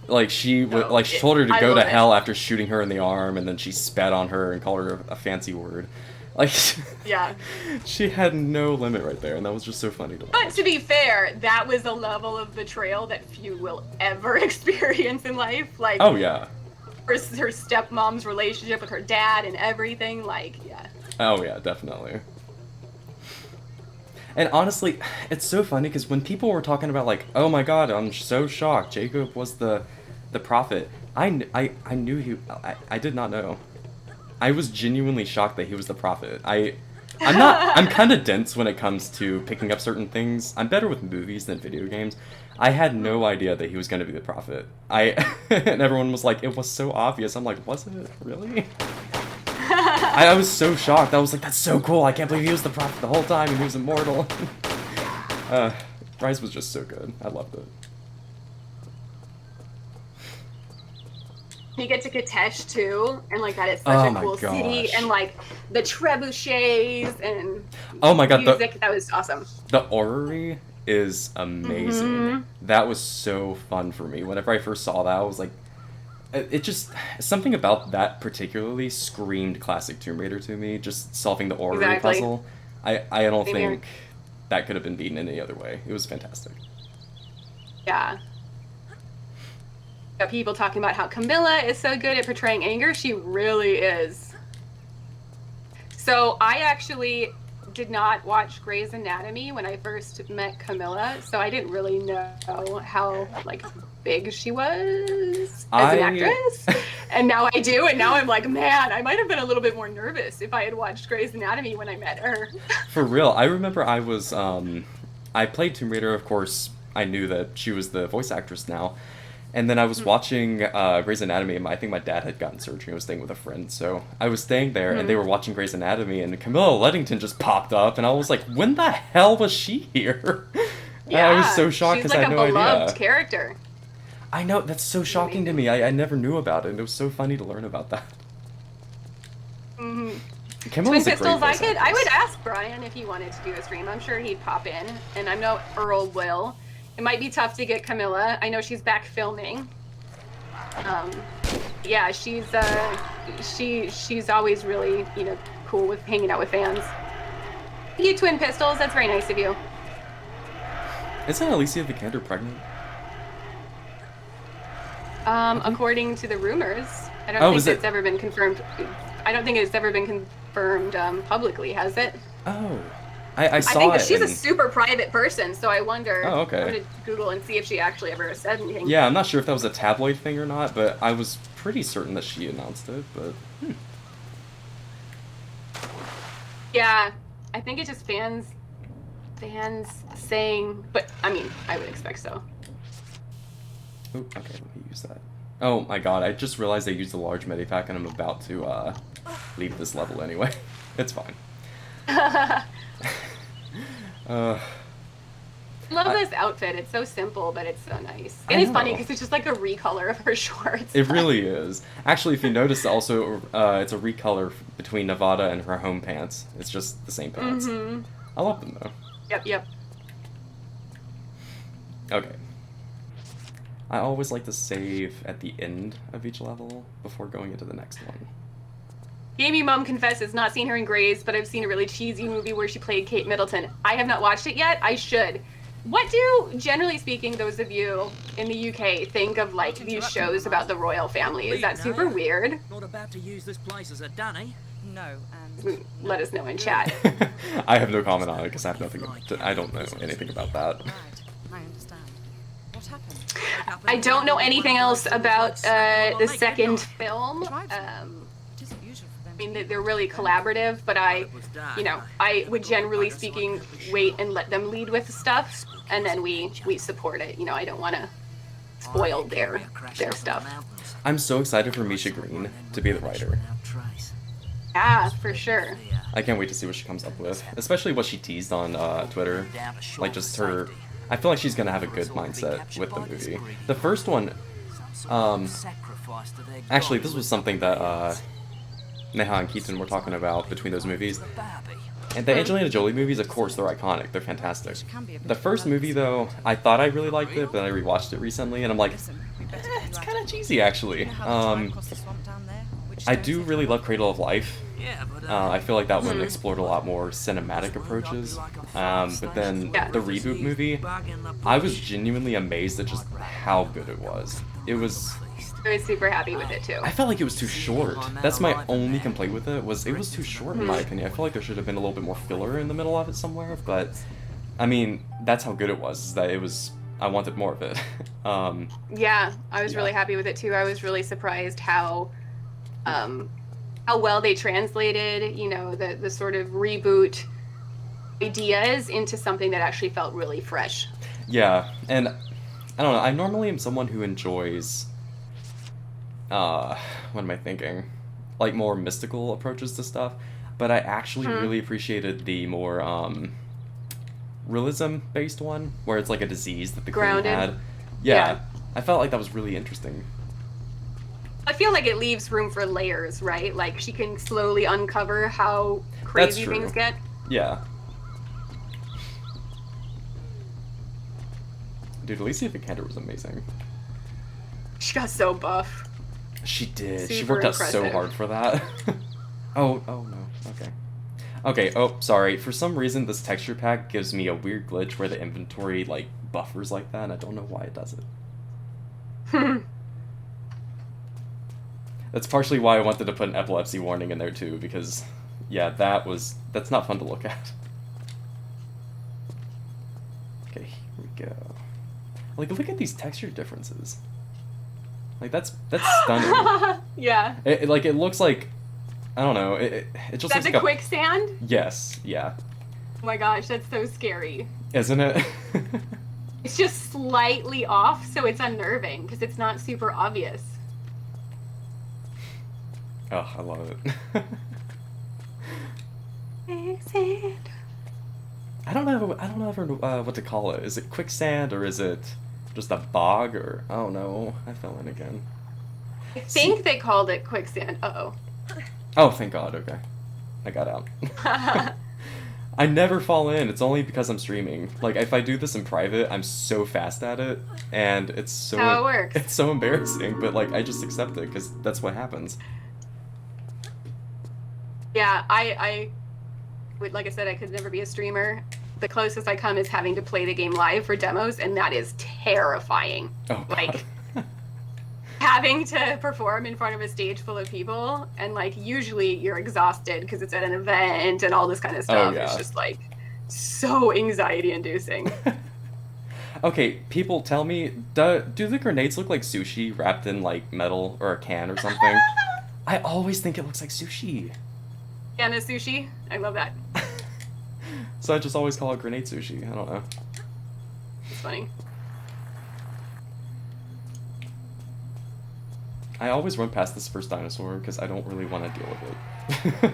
Like she told her to go to hell after shooting her in the arm, and then she spat on her and called her a fancy word. Like, yeah, she had no limit right there, and that was just so funny to watch. But to be fair, that was a level of betrayal that few will ever experience in life. Like, oh yeah, her stepmom's relationship with her dad and everything. Like, yeah. Oh yeah, definitely. And honestly, it's so funny because when people were talking about like, oh my god, I'm so shocked, Jacob was the prophet. I knew I did not know. I was genuinely shocked that he was the prophet. I'm kind of dense when it comes to picking up certain things. I'm better with movies than video games. I had no idea that he was going to be the prophet. And everyone was like, it was so obvious. I'm like, was it really? I was so shocked. I was like, that's so cool. I can't believe he was the prophet the whole time and he was immortal. Rise was just so good. I loved it. You get to Katesh too, and like that is such a cool city, and like the trebuchets and oh my god, music, that was awesome. The orrery is amazing. Mm-hmm. That was so fun for me. Whenever I first saw that, I was like, it just, something about that particularly screamed classic Tomb Raider to me, just solving the orrery puzzle. I don't think that could have been beaten any other way. It was fantastic. Yeah. Got people talking about how Camilla is so good at portraying anger. She really is. So I actually did not watch Grey's Anatomy when I first met Camilla, so I didn't really know how like big she was as an actress. And now I do, and now I'm like, man, I might have been a little bit more nervous if I had watched Grey's Anatomy when I met her. For real, I remember I was I played Tomb Raider, of course. I knew that she was the voice actress now. And then I was watching Grey's Anatomy, and I think my dad had gotten surgery and was staying with a friend, so I was staying there, and they were watching Grey's Anatomy, and Camilla Luddington just popped up, and I was like, when the hell was she here? Yeah, I was so shocked because I had no idea. She's like a beloved character. I know, that's so shocking to me. I never knew about it, and it was so funny to learn about that. Mm-hmm. Twin Pistols, I would ask Brian if he wanted to do a stream. I'm sure he'd pop in, and I know Earl will. It might be tough to get Camilla. I know she's back filming. Yeah, she's always really, cool with hanging out with fans. Thank you, Twin Pistols. That's very nice of you. Isn't Alicia Vikander pregnant? According to the rumors, I don't think it's ever been confirmed. I don't think it's ever been confirmed publicly, has it? Oh. I saw think it. She's a super private person, so I wonder. Oh, okay. I'm going to Google and see if she actually ever said anything. Yeah, I'm not sure if that was a tabloid thing or not, but I was pretty certain that she announced it, but... Yeah, I think it's just fans saying, but, I mean, I would expect so. Oh, okay, let me use that. Oh my god, I just realized I used a large medipack and I'm about to, leave this level anyway. It's fine. I love this outfit. It's so simple, but it's so nice. And it's funny because it's just like a recolor of her shorts. It really is. Actually, if you notice, also, it's a recolor between Nevada and her home pants. It's just the same pants. Mm-hmm. I love them, though. Yep. Okay. I always like to save at the end of each level before going into the next one. Gamey Mom confesses not seen her in Grays, but I've seen a really cheesy movie where she played Kate Middleton. I have not watched it yet. I should. What do, generally speaking, those of you in the UK think of like these shows about the royal family? Is that super weird? Not about to use this place as a dunny. No, and Let us know in chat. I have no comment on it because I have nothing. I don't know anything about that. right, I understand. What happened? I don't know anything else about the second film. It isn't usual for them. I mean, they're really collaborative, but I would generally speaking wait and let them lead with stuff, and then we support it. You know, I don't want to spoil their stuff. I'm so excited for Misha Green to be the writer. Yeah, for sure. I can't wait to see what she comes up with, especially what she teased on Twitter. Like, just her... I feel like she's gonna have a good mindset with the movie. The first one... Actually, this was something that Neha and Keaton were talking about between those movies. And the Angelina Jolie movies, of course, they're iconic. They're fantastic. The first movie, though, I thought I really liked it, but then I rewatched it recently, and I'm like, it's kind of cheesy, actually. I do really love Cradle of Life. I feel like that one explored a lot more cinematic approaches. But then the reboot movie, I was genuinely amazed at just how good it was. I was super happy with it too. I felt like it was too short. That's my only complaint with it, was too short in my opinion. I feel like there should have been a little bit more filler in the middle of it somewhere, but I mean, that's how good it was, is that I wanted more of it. Yeah, I was really happy with it too. I was really surprised how well they translated, you know, the sort of reboot ideas into something that actually felt really fresh. Yeah, and I don't know, I normally am someone who enjoys, what am I thinking? Like more mystical approaches to stuff, but I actually really appreciated the more, realism-based one, where it's like a disease that the queen had. Yeah, I felt like that was really interesting. I feel like it leaves room for layers, right? Like she can slowly uncover how crazy things get. Yeah. Dude, Alicia Vikander was amazing. She got so buff. She did. She Super worked out so impressive. hard for that. Oh no. Okay. Okay, oh, sorry. For some reason, this texture pack gives me a weird glitch where the inventory, like, buffers like that, and I don't know why it does it. That's partially why I wanted to put an epilepsy warning in there, too, because, yeah, that's not fun to look at. Okay, here we go. Like, look at these texture differences. Like, that's stunning. Yeah. It looks like, I don't know, it just That's looks a like a... quicksand? Yes, yeah. Oh my gosh, that's so scary. Isn't it? It's just slightly off, so it's unnerving, because it's not super obvious. Oh, I love it. I don't know what to call it. Is it quicksand, or is it just a bog, or... Oh no, I fell in again. I think they called it quicksand. Uh-oh. Oh, thank God, okay. I got out. I never fall in, it's only because I'm streaming. Like, if I do this in private, I'm so fast at it, and it's so... How it works. It's so embarrassing, but, like, I just accept it, because that's what happens. Yeah, I would, like I said, I could never be a streamer. The closest I come is having to play the game live for demos, and that is terrifying. Oh, God. Like, having to perform in front of a stage full of people, and, like, usually you're exhausted because it's at an event and all this kind of stuff. Oh, yeah. It's just, like, so anxiety-inducing. Okay, people, tell me, do the grenades look like sushi wrapped in, like, metal or a can or something? I always think it looks like sushi. And the sushi, I love that. So I just always call it grenade sushi. I don't know. It's funny. I always run past this first dinosaur because I don't really want to deal with it.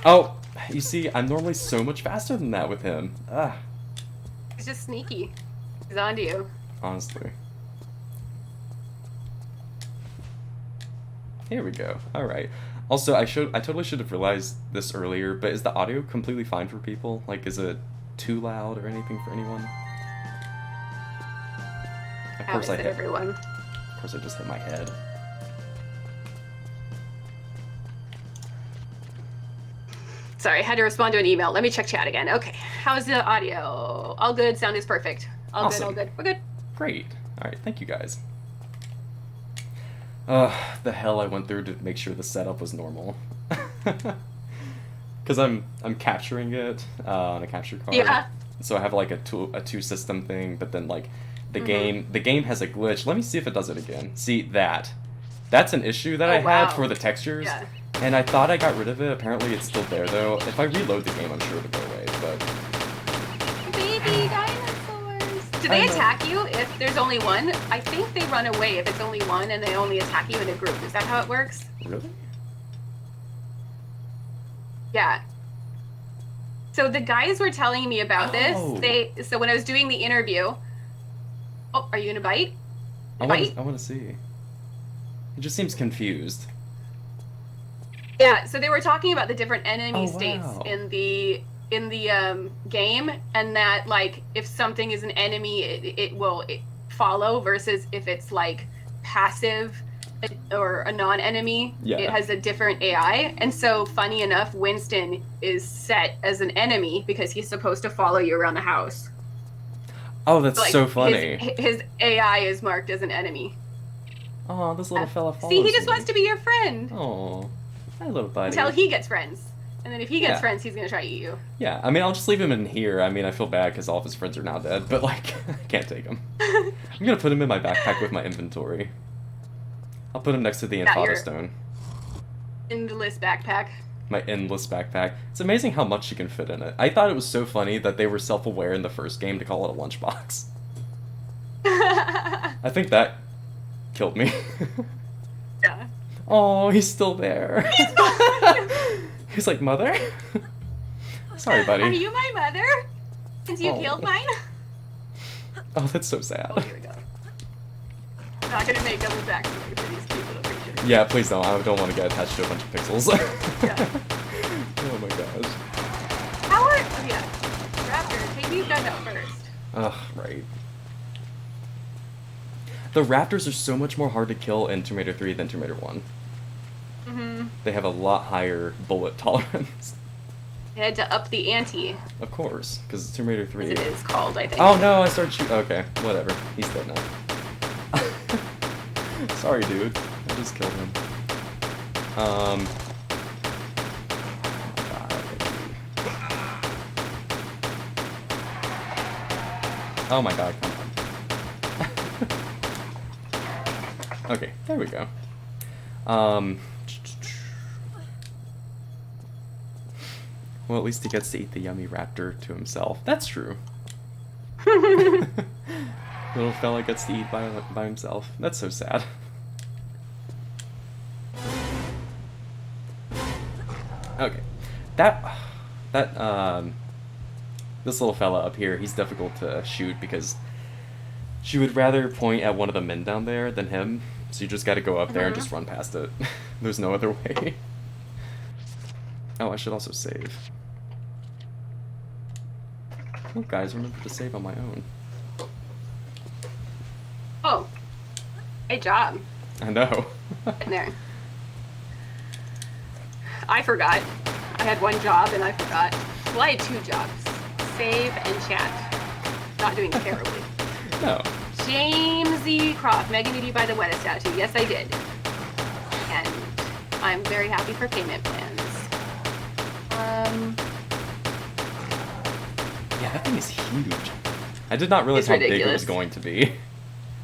Oh, you see, I'm normally so much faster than that with him. Ah. He's just sneaky. He's onto you. Honestly. Here we go. Alright. Also, I totally should have realized this earlier, but is the audio completely fine for people? Like, is it too loud or anything for anyone? Of course I hit everyone. Of course I just hit my head. Sorry, I had to respond to an email. Let me check chat again. Okay. How's the audio? All good. Sound is perfect. All Awesome. good, all good. We're good. Great. Alright, thank you guys. The hell I went through to make sure the setup was normal. Because I'm capturing it on a capture card. Yeah. So I have like a two system thing, but then like the game has a glitch. Let me see if it does it again. See that's an issue that I had for the textures. Yeah. And I thought I got rid of it. Apparently it's still there though. If I reload the game, I'm sure it'll go away. But Baby dinosaurs. Do they attack you if there's only one? I think they run away if it's only one and they only attack you in a group. Is that how it works? really? Yeah. So the guys were telling me about Oh. this. So when I was doing the interview. Oh, are you gonna bite? I Bite? want to see. He just seems confused. Yeah, so they were talking about the different enemy Oh, states wow. in the game, and that like if something is an enemy, it will follow versus if it's like passive or a non-enemy, Yeah. it has a different AI. And so, funny enough, Winston is set as an enemy because he's supposed to follow you around the house. Oh, that's Like, so funny. His AI is marked as an enemy. Oh, this little fella follows See, he just me. wants to be your friend Oh, hi, little buddy. until he gets friends. And then if he gets Yeah. friends, he's gonna try to eat you. Yeah, I mean, I'll just leave him in here. I mean, I feel bad because all of his friends are now dead, but, like, I can't take him. I'm gonna put him in my backpack with my inventory. I'll put him next to the Yeah, Infata your- Stone. Endless backpack. My endless backpack. It's amazing how much you can fit in it. I thought it was so funny that they were self-aware in the first game to call it a lunchbox. I think that killed me. Yeah. Oh, he's still there. He's like, mother? Sorry, buddy. Are you my mother? Since you Oh. killed mine? Oh, that's so sad. Oh, here we go. I'm not gonna make up a backstory for these cute little creatures. Yeah, please don't. I don't want to get attached to a bunch of pixels. Yeah. Oh my gosh. How are... Oh, yeah. Raptor, take these guys out first. Ugh, right. The raptors are so much more hard to kill in Tomb Raider 3 than Tomb Raider 1. Mm-hmm. They have a lot higher bullet tolerance. I had to up the ante, Of course, because Tomb Raider 3... as it is called, I think. Oh no, I started shooting... Okay, whatever. He's dead now. Sorry, dude. I just killed him. Oh my god, come on. Okay, there we go. Well, at least he gets to eat the yummy raptor to himself. That's true. Little fella gets to eat by himself. That's so sad. Okay. This little fella up here, he's difficult to shoot because she would rather point at one of the men down there than him. So you just gotta go up there and just run past it. There's no other way. Oh, I should also save. Oh, guys, remember to save on my own. Oh. Great job. I know. In there. I forgot. I had one job and I forgot. Well, I had two jobs. Save and chat. Not doing terribly. No. James E. Croft, Mega Nudie by the Wettest Tattoo. Yes, I did. And I'm very happy for payment plans. Yeah, that thing is huge. I did not realize It's how big it ridiculous. was going to be.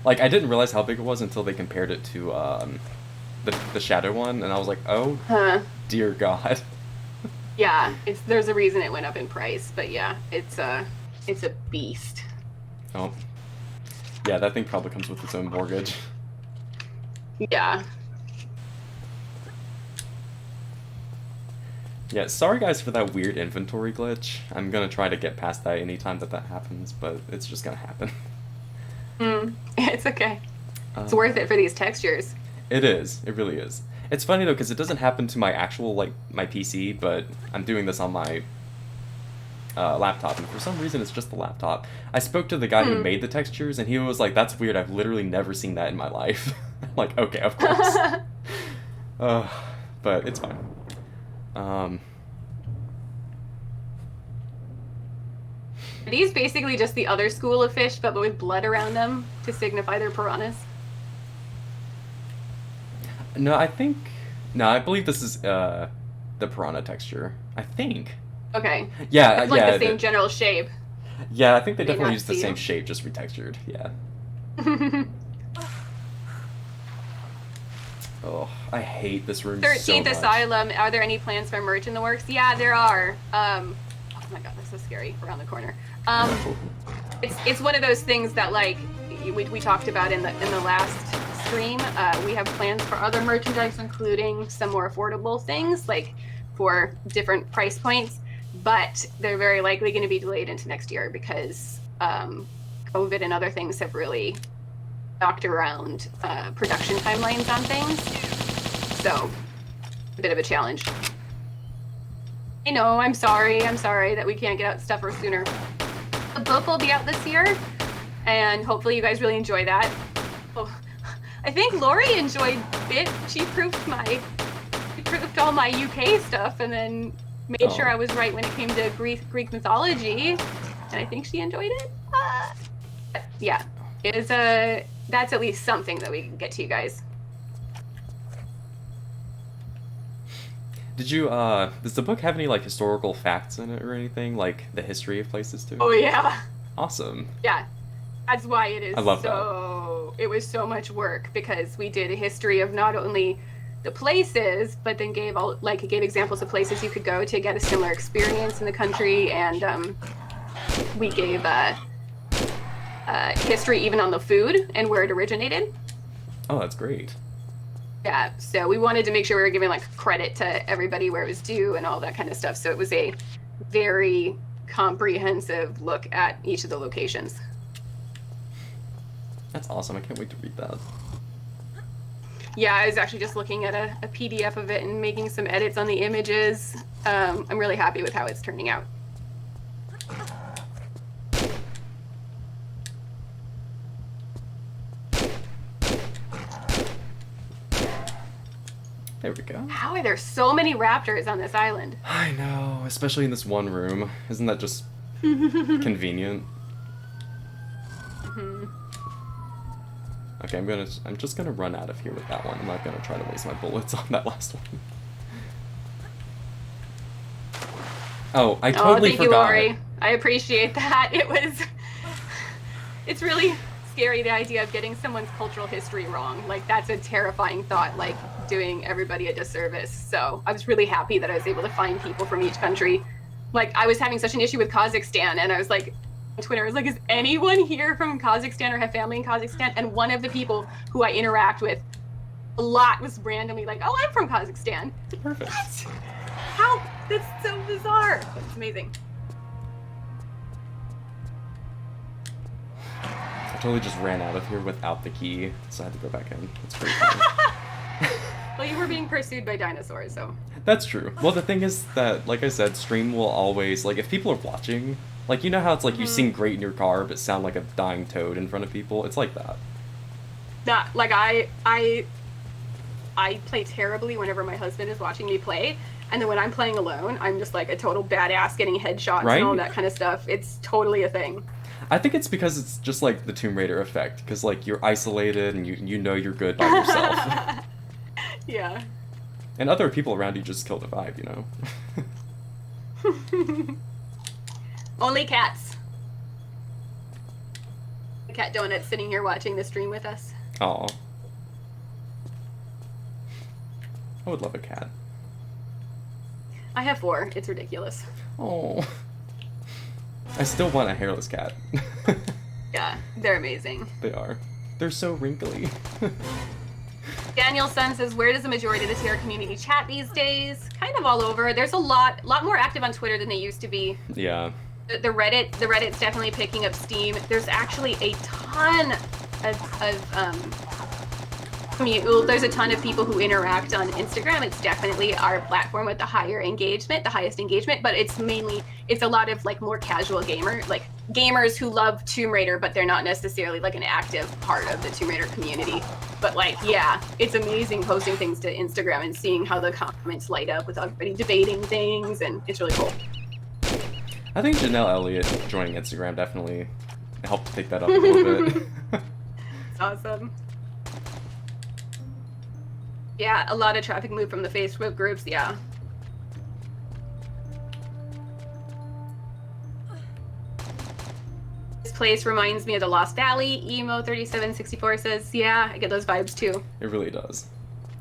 Like, I didn't realize how big it was until they compared it to the Shadow one, and I was like, oh dear God. Yeah, there's a reason it went up in price, but yeah, it's a beast. Oh. Yeah, that thing probably comes with its own mortgage. Yeah. Yeah, sorry guys for that weird inventory glitch. I'm gonna try to get past that anytime that happens, but it's just gonna happen. It's okay. It's worth it for these textures. It is. It really is. It's funny though, because it doesn't happen to my actual, like, my PC, but I'm doing this on my laptop, and for some reason it's just the laptop. I spoke to the guy who made the textures, and he was like, that's weird, I've literally never seen that in my life. I'm like, okay, of course. But it's fine. Are these basically just the other school of fish, but with blood around them to signify they're piranhas? No, I believe this is the piranha texture. I think. Okay. Yeah, it's like yeah. the same general shape. Yeah, I think they May definitely not use the see same you. shape, just retextured. Yeah. Oh, I hate this room so 13th much. Asylum. Are there any plans for merch in the works? Yeah, there are. Oh my god, that's so scary. Around the corner. It's one of those things that like we talked about in the last stream. We have plans for other merchandise, including some more affordable things, like for different price points. But they're very likely going to be delayed into next year because COVID and other things have really knocked around production timelines on things. So, a bit of a challenge. I know, I'm sorry that we can't get out stuff or sooner. The book will be out this year, and hopefully you guys really enjoy that. Oh, I think Lori enjoyed it. She proved all my UK stuff, and then made sure I was right when it came to Greek mythology, and I think she enjoyed it. Yeah, it is that's at least something that we can get to you guys. Did you, does the book have any, like, historical facts in it or anything? Like, the history of places, too? Oh, yeah. Awesome. Yeah. That's why it is I love it was so much work, because we did a history of not only the places, but then gave examples of places you could go to get a similar experience in the country, and we gave history even on the food and where it originated. Oh, that's great. Yeah, so we wanted to make sure we were giving like credit to everybody where it was due and all that kind of stuff. So it was a very comprehensive look at each of the locations. That's awesome. I can't wait to read that. Yeah, I was actually just looking at a PDF of it and making some edits on the images. I'm really happy with how it's turning out. There we go. How are there so many raptors on this island? I know, especially in this one room. Isn't that just convenient? Okay, I'm just gonna run out of here with that one. I'm not gonna try to waste my bullets on that last one. Oh, I totally thank forgot. you, Lori. I appreciate that. It's really scary, the idea of getting someone's cultural history wrong. Like, that's a terrifying thought, like doing everybody a disservice. So I was really happy that I was able to find people from each country. Like, I was having such an issue with Kazakhstan, and I was like, on Twitter, I was like, is anyone here from Kazakhstan or have family in Kazakhstan? And one of the people who I interact with a lot was randomly like, oh, I'm from Kazakhstan. Perfect. What? How? That's so bizarre. That's amazing. I totally just ran out of here without the key, so I had to go back in. It's pretty funny. Well, you were being pursued by dinosaurs, so. That's true. Well, the thing is that, like I said, stream will always, like, if people are watching, like, you know how it's like you sing great in your car, but sound like a dying toad in front of people? It's like that. Not, like, I play terribly whenever my husband is watching me play, and then when I'm playing alone, I'm just like a total badass getting headshots Right? and all that kind of stuff. It's totally a thing. I think it's because it's just like the Tomb Raider effect, because like you're isolated and you know you're good by yourself. Yeah. And other people around you just kill the vibe, you know? Only cats. The cat Donut's sitting here watching the stream with us. Aw. I would love a cat. I have 4. It's ridiculous. Oh. I still want a hairless cat. Yeah, they're amazing. They are. They're so wrinkly. Daniel Sun says, where does the majority of the TR community chat these days? Kind of all over. There's a lot more active on Twitter than they used to be. Yeah. The Reddit's definitely picking up steam. There's actually a ton there's a ton of people who interact on Instagram. It's definitely our platform with the highest engagement, but it's a lot of like more casual gamers who love Tomb Raider, but they're not necessarily like an active part of the Tomb Raider community. But like, yeah, it's amazing posting things to Instagram and seeing how the comments light up with everybody debating things, and it's really cool. I think Janelle Elliott joining Instagram definitely helped pick that up a little bit. It's awesome. Yeah, a lot of traffic moved from the Facebook groups, yeah. This place reminds me of the Lost Valley. Emo3764 says, yeah, I get those vibes too. It really does.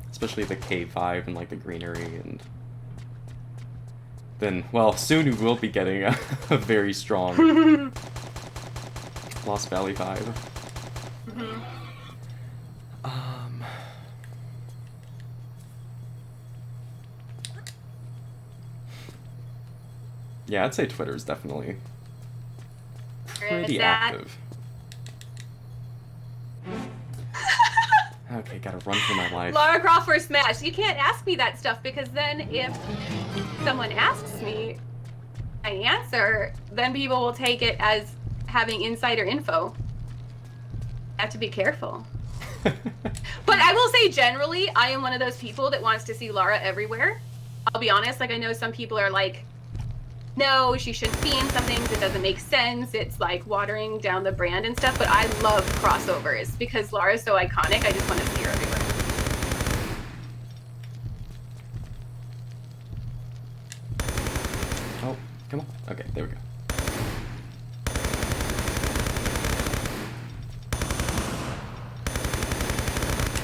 Especially the cave vibe and like the greenery, and then, well, soon we will be getting a very strong Lost Valley vibe. Mm-hmm. Yeah, I'd say Twitter is definitely pretty active. Okay, gotta run for my life. Lara Croft for Smash. You can't ask me that stuff, because then if someone asks me, I answer, then people will take it as having insider info. I have to be careful. But I will say, generally, I am one of those people that wants to see Lara everywhere. I'll be honest, like, I know some people are like, no, she shouldn't be in some things, it doesn't make sense, it's like watering down the brand and stuff, but I love crossovers because Lara's so iconic, I just want to see her everywhere. Oh, come on. Okay, there we go.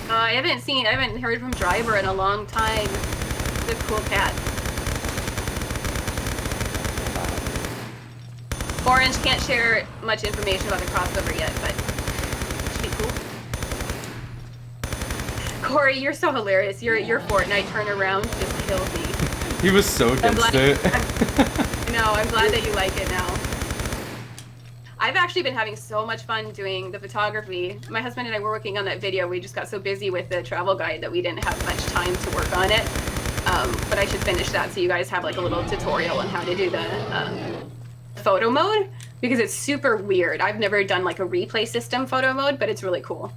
I haven't heard from Driver in a long time. He's a cool cat. Orange can't share much information about the crossover yet, but it should be cool. Corey, you're so hilarious. Your Fortnite turnaround just killed me. He was so against it. I'm glad that you like it now. I've actually been having so much fun doing the photography. My husband and I were working on that video. We just got so busy with the travel guide that we didn't have much time to work on it. But I should finish that so you guys have like a little tutorial on how to do the photo mode, because it's super weird. I've never done like a replay system photo mode, but it's really cool.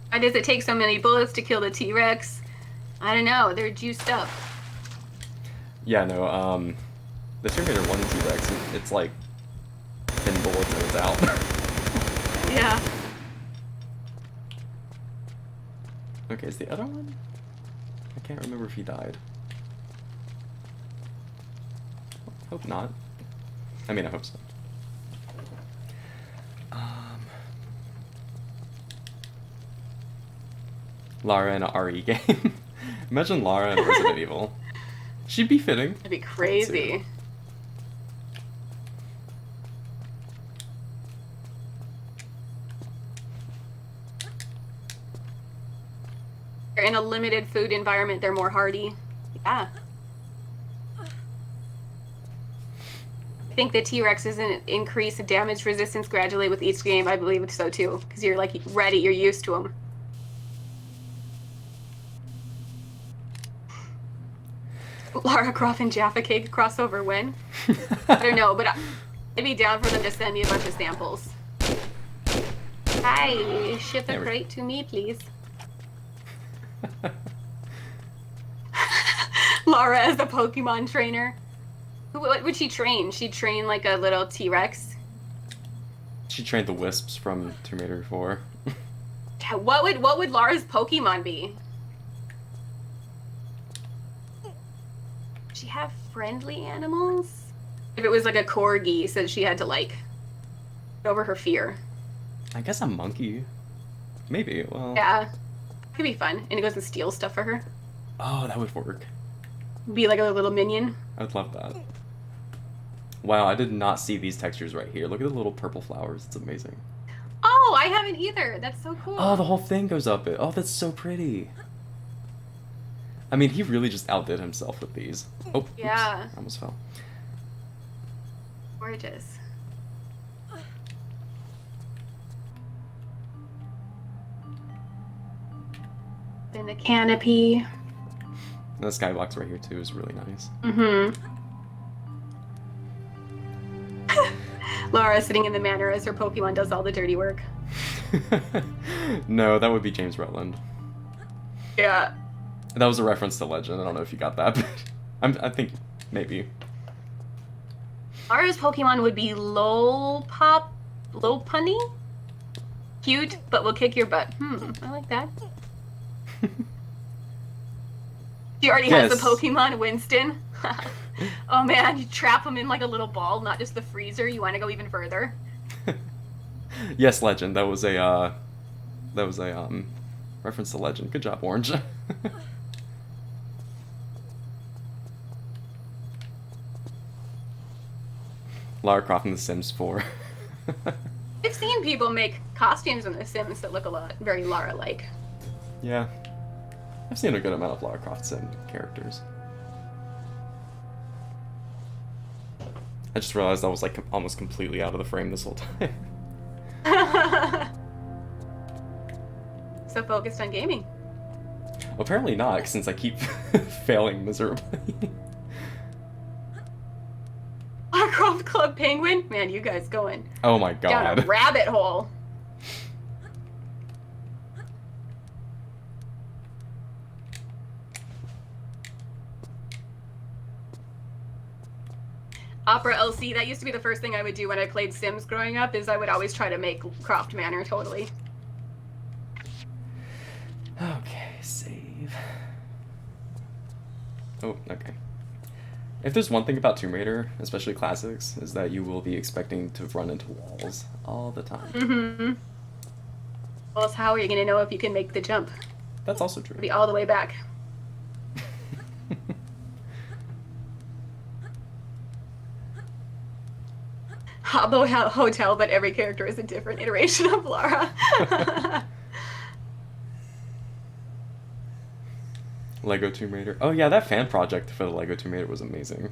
Why does it take so many bullets to kill the T-Rex? I don't know, they're juiced up. Yeah, no, the Tomb Raider 1 T-Rex, it's like 10 bullets and it's out. Yeah. Okay, is the other one? I can't remember if he died. Hope not. I mean, I hope so. Lara in a RE game. Imagine Lara in Resident Evil. She'd be fitting. That'd be crazy. They're in a limited food environment, they're more hardy. Yeah. I think the T-Rex isn't increase damage resistance gradually with each game. I believe it's so too, because you're like ready, you're used to them. Lara Croft and Jaffa Cake crossover when? I don't know, but I'd be down for them to send me a bunch of samples. Hi, ship a crate to me, please. Lara as a Pokemon trainer. What would she train? She'd train like a little T-Rex. She trained the Wisps from Tomb Raider 4. Yeah, what would Lara's Pokemon be? Does she have friendly animals? If it was like a corgi, so she had to like get over her fear. I guess a monkey. Maybe, well... Yeah. Could be fun. And it goes and steals stuff for her. Oh, that would work. Be like a little minion. I'd love that. Wow, I did not see these textures right here. Look at the little purple flowers. It's amazing. Oh, I haven't either. That's so cool. Oh, the whole thing goes up it. Oh, that's so pretty. I mean, he really just outdid himself with these. Oh, Yeah. oops, I almost fell. Gorgeous. Then the canopy. And the skybox right here too is really nice. Mm-hmm. Laura sitting in the manor as her Pokemon does all the dirty work. No, that would be James Rutland. Yeah. That was a reference to Legend. I don't know if you got that, but I think maybe. Laura's Pokemon would be Lopunny? Cute, but will kick your butt. I like that. She already has the Yes. Pokemon Winston. Oh man, you trap him in like a little ball, not just the freezer. You want to go even further. Yes, Legend. That was a reference to Legend. Good job, Orange. Lara Croft in The Sims 4. I've seen people make costumes in The Sims that look a lot very Lara-like. Yeah. I've seen a good amount of Lara Croft Sim characters. I just realized I was like almost completely out of the frame this whole time. So focused on gaming. Apparently not, since I keep failing miserably. Croft Club Penguin? Man, you guys going Oh my down a god. rabbit hole. Opera LC, that used to be the first thing I would do when I played Sims growing up, is I would always try to make Croft Manor, totally. Okay, save. Oh, okay. If there's one thing about Tomb Raider, especially classics, is that you will be expecting to run into walls all the time. Mm-hmm. Well, how are you going to know if you can make the jump? That's also true. Be all the way back. Habbo Hotel, but every character is a different iteration of Lara. Lego Tomb Raider. Oh yeah, that fan project for the Lego Tomb Raider was amazing.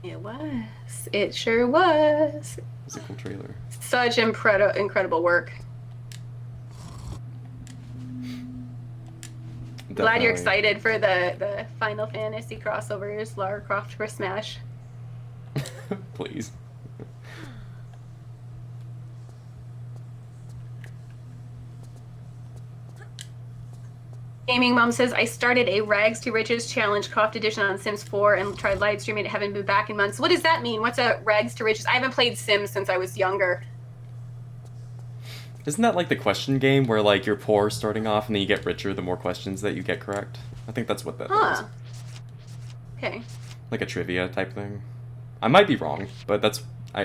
It was. It sure was. It was a cool trailer. Such incredible work. Glad you're Definitely. excited for the Final Fantasy crossovers, Lara Croft for Smash. Please. Gaming Mom says, I started a Rags to Riches Challenge Croft Edition on Sims 4 and tried live streaming it. Haven't been back in months. What does that mean? What's a Rags to Riches? I haven't played Sims since I was younger. Isn't that like the question game where like you're poor starting off and then you get richer the more questions that you get correct? I think that's what that is. Huh. Okay. Like a trivia type thing. I might be wrong, but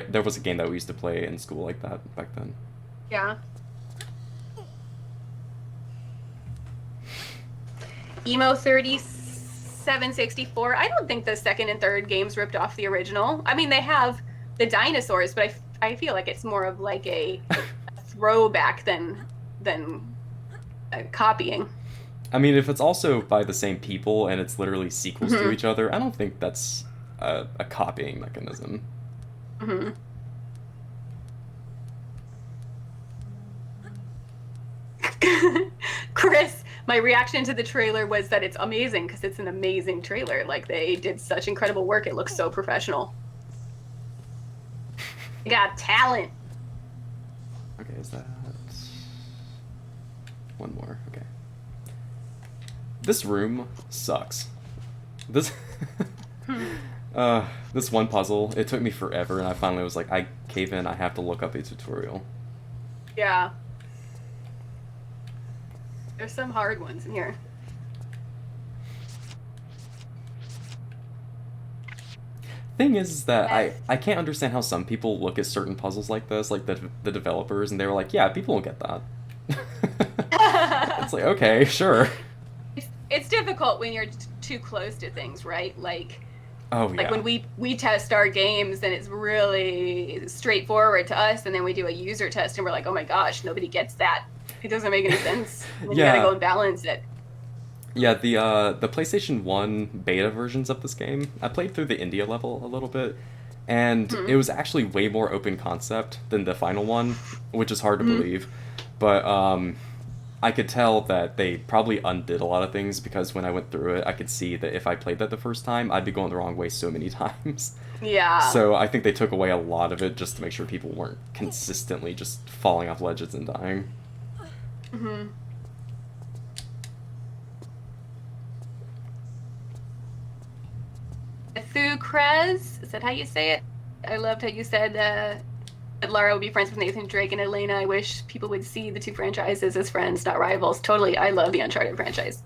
there was a game that we used to play in school like that back then. Yeah. Emo 3764. I don't think the second and third games ripped off the original. I mean, they have the dinosaurs, but I feel like it's more of like a throwback than copying. I mean, if it's also by the same people and it's literally sequels to Mhm. each other, I don't think that's a copying mechanism. Mm-hmm. Chris, my reaction to the trailer was that it's amazing because it's an amazing trailer. Like, they did such incredible work. It looks so professional. They got talent. Okay, is that one more? Okay. This room sucks. This this one puzzle, it took me forever and I finally was like, I cave in, I have to look up a tutorial. Yeah. There's some hard ones in here. Thing is that I can't understand how some people look at certain puzzles like this, like the developers, and they were like, yeah, people don't get that. It's like, okay, sure. It's it's difficult when you're too close to things, right? Like Oh yeah. like when we test our games and it's really straightforward to us, and then we do a user test and we're like, oh my gosh, nobody gets that. It doesn't make any sense. And then Yeah. you gotta go and balance it. Yeah, the PlayStation 1 beta versions of this game, I played through the India level a little bit, and it was actually way more open concept than the final one, which is hard to believe. But I could tell that they probably undid a lot of things, because when I went through it, I could see that if I played that the first time, I'd be going the wrong way so many times. Yeah. So I think they took away a lot of it just to make sure people weren't consistently just falling off ledges and dying. Mm-hmm. Thukrez, is that how you say it? I loved how you said that Lara would be friends with Nathan Drake and Elena. I wish people would see the two franchises as friends, not rivals. Totally, I love the Uncharted franchise.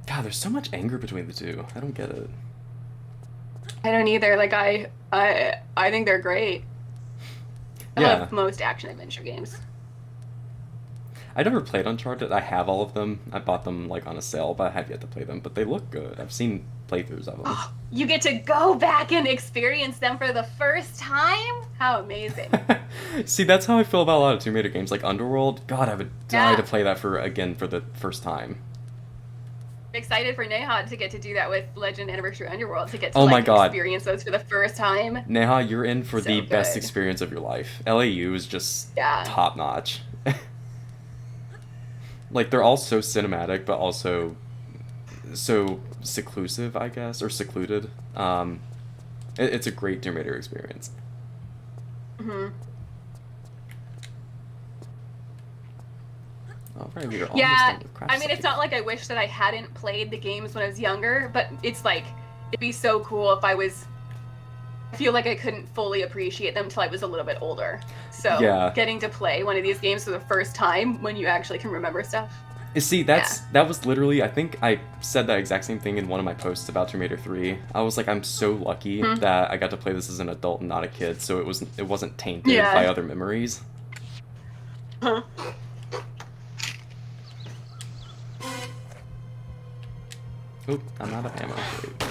God, there's so much anger between the two. I don't get it. I don't either. Like I think they're great. I Yeah. love most action adventure games. I never played Uncharted. I have all of them. I bought them like on a sale, but I have yet to play them. But they look good. I've seen playthroughs of them. You get to go back and experience them for the first time? How amazing. See, that's how I feel about a lot of Tomb Raider games, like Underworld. God, I would die Yeah. to play that for the first time. Excited for Neha to get to do that with Legend Anniversary Underworld, to get to Oh my God. experience those for the first time. Neha, you're in for So the best good. experience of your life. LAU is just Yeah. top notch. Like, they're all so cinematic, but also so seclusive, I guess, or secluded. It's a great Tomb Raider experience. Hmm. Alright, we are almost Yeah, done with craft I mean, it's save. not like I wish that I hadn't played the games when I was younger, but it's like, it'd be so cool if I feel like I couldn't fully appreciate them till I was a little bit older. So, Yeah. getting to play one of these games for the first time when you actually can remember stuff. You see, that was literally, I think I said that exact same thing in one of my posts about Tomb Raider 3. I was like, I'm so lucky that I got to play this as an adult and not a kid, so it wasn't tainted Yeah. by other memories. Huh. Oop, I'm out of ammo. Great.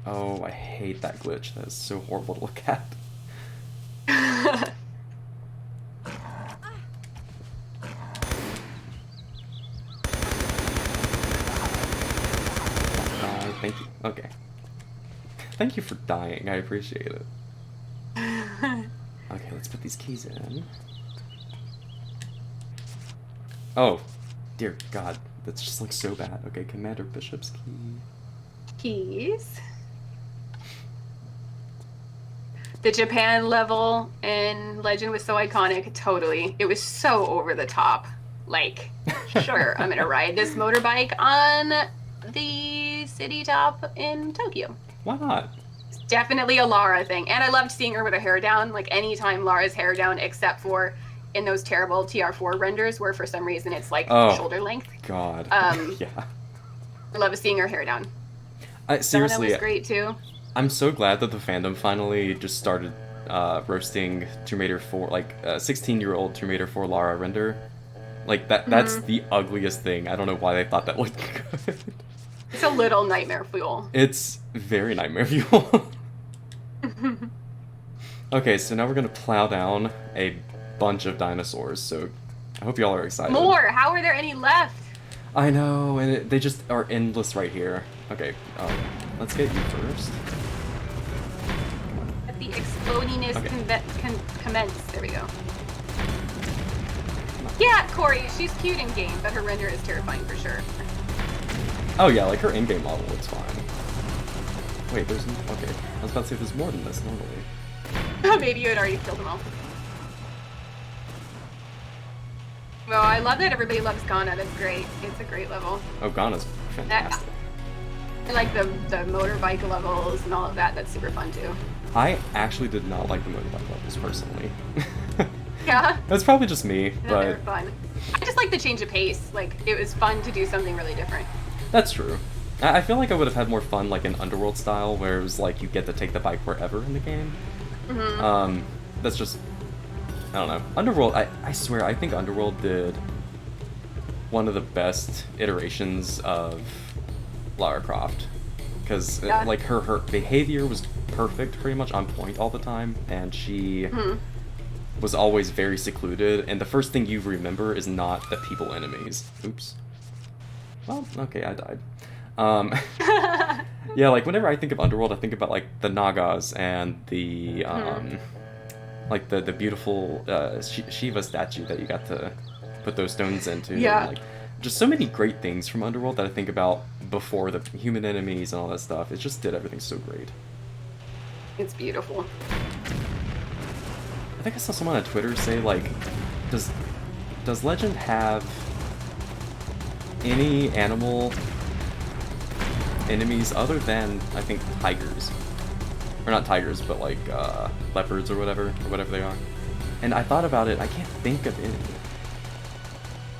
Oh, I hate that glitch. That is so horrible to look at. Thank you. Okay. Thank you for dying. I appreciate it. Okay, let's put these keys in. Oh, dear God. That just looks so bad. Okay, Commander Bishop's key. Keys. The Japan level in Legend was so iconic. Totally. It was so over the top. Like, sure, I'm gonna ride this motorbike on the city top in Tokyo. Why not? It's definitely a Lara thing. And I loved seeing her with her hair down. Like, anytime Lara's hair down, except for in those terrible TR4 renders where for some reason it's like shoulder length. God. Yeah. I love seeing her hair down. Seriously, That was great too. I'm so glad that the fandom finally just started roasting Tomb Raider 4, like 16-year-old Tomb Raider 4 Lara render. Like that's the ugliest thing. I don't know why they thought that looked good. It's a little nightmare fuel. It's very nightmare fuel. Okay, so now we're gonna plow down a bunch of dinosaurs. So I hope y'all are excited. More! How are there any left? I know, and they just are endless right here. Okay, let's get you first. Let the explodiness Okay. commence. There we go. Yeah, Corey, she's cute in game, but her render is terrifying for sure. Oh yeah, like her in-game model looks fine. Wait, there's okay. I was about to say there's more than this normally. Maybe you had already killed them all. Well, I love that everybody loves Ghana. That's great. It's a great level. Oh, Ghana's fantastic. I like the motorbike levels and all of that. That's super fun too. I actually did not like the motorbike levels personally. Yeah. That's probably just me, No, they were but fun. I just like the change of pace. Like, it was fun to do something really different. that's true. I feel like I would have had more fun like in Underworld style, where it was like you get to take the bike wherever in the game. Mm-hmm. That's just, I don't know. Underworld, I swear, I think Underworld did one of the best iterations of Lara Croft. Because, like, her behavior was perfect, pretty much on point all the time, and she was always very secluded, and the first thing you remember is not the people enemies. Oops. Well, okay, I died. Yeah, like, whenever I think of Underworld, I think about, like, the Nagas and the, like, the beautiful Shiva statue that you got to put those stones into. Yeah. And, like, just so many great things from Underworld that I think about before the human enemies and all that stuff. It just did everything so great. It's beautiful. I think I saw someone on Twitter say, like, does Legend have any animal enemies other than, I think, tigers? Or not tigers, but like leopards or whatever they are. And I thought about it, I can't think of any.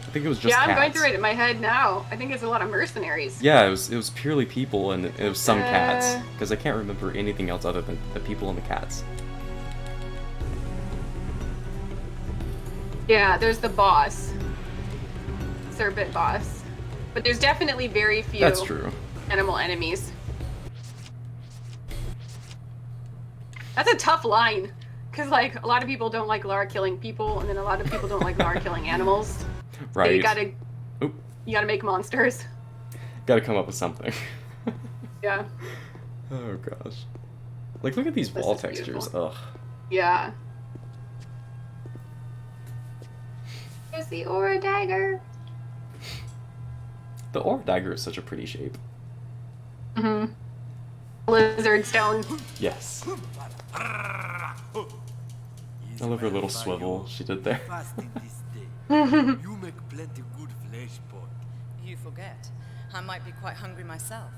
I think it was just Yeah, I'm cats. going through it in my head now. I think it's a lot of mercenaries. Yeah, it was purely people and it was some cats. Because I can't remember anything else other than the people and the cats. Yeah, there's the boss. Serpent boss. But there's definitely very few That's true. animal enemies. That's a tough line. Because, like, a lot of people don't like Lara killing people, and then a lot of people don't like Lara killing animals. Right. So you gotta make monsters. Gotta come up with something. Yeah. Oh gosh. Like, look at these This wall is textures. beautiful. Ugh. Yeah. There's the aura dagger. The ore dagger is such a pretty shape. Mm-hmm. Lizard stone. Yes. I love her little swivel she did there. You make plenty good flesh pot. You forget. I might be quite hungry myself.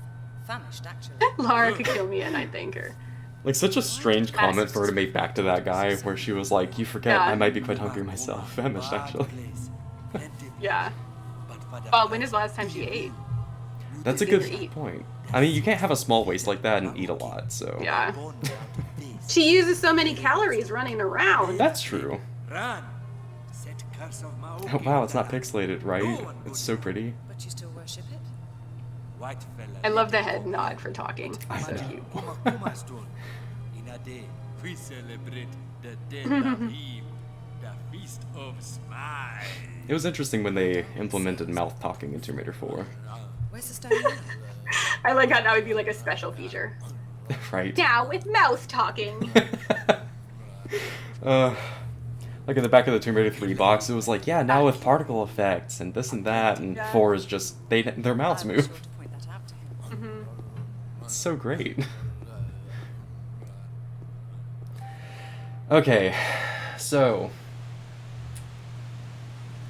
Famished, actually. Lara could kill me and I'd thank her. Like, such a strange comment for her to make back to that guy, where she was like, you forget, Yeah. I might be quite hungry myself. Famished, actually. Yeah. Well, when is the last time she ate? That's a Never good eat. point. I mean, you can't have a small waist like that and eat a lot, so... Yeah. She uses so many calories running around. That's true. Run! Set curse of my Oh, wow, it's not pixelated, right? It's so pretty. But you still worship it? White fella. I love the head nod for talking. I So know. cute. In a day, we celebrate the death of him, the feast of smiles. It was interesting when they implemented mouth talking in Tomb Raider 4. Where's the stone now? I like how that would be like a special feature. Right? Now with mouth talking. Like in the back of the Tomb Raider 3 box, it was like, yeah, now with particle effects and this and that, and 4 is just, their mouths I'll be move. sure to point that out to him. It's so great. Okay, so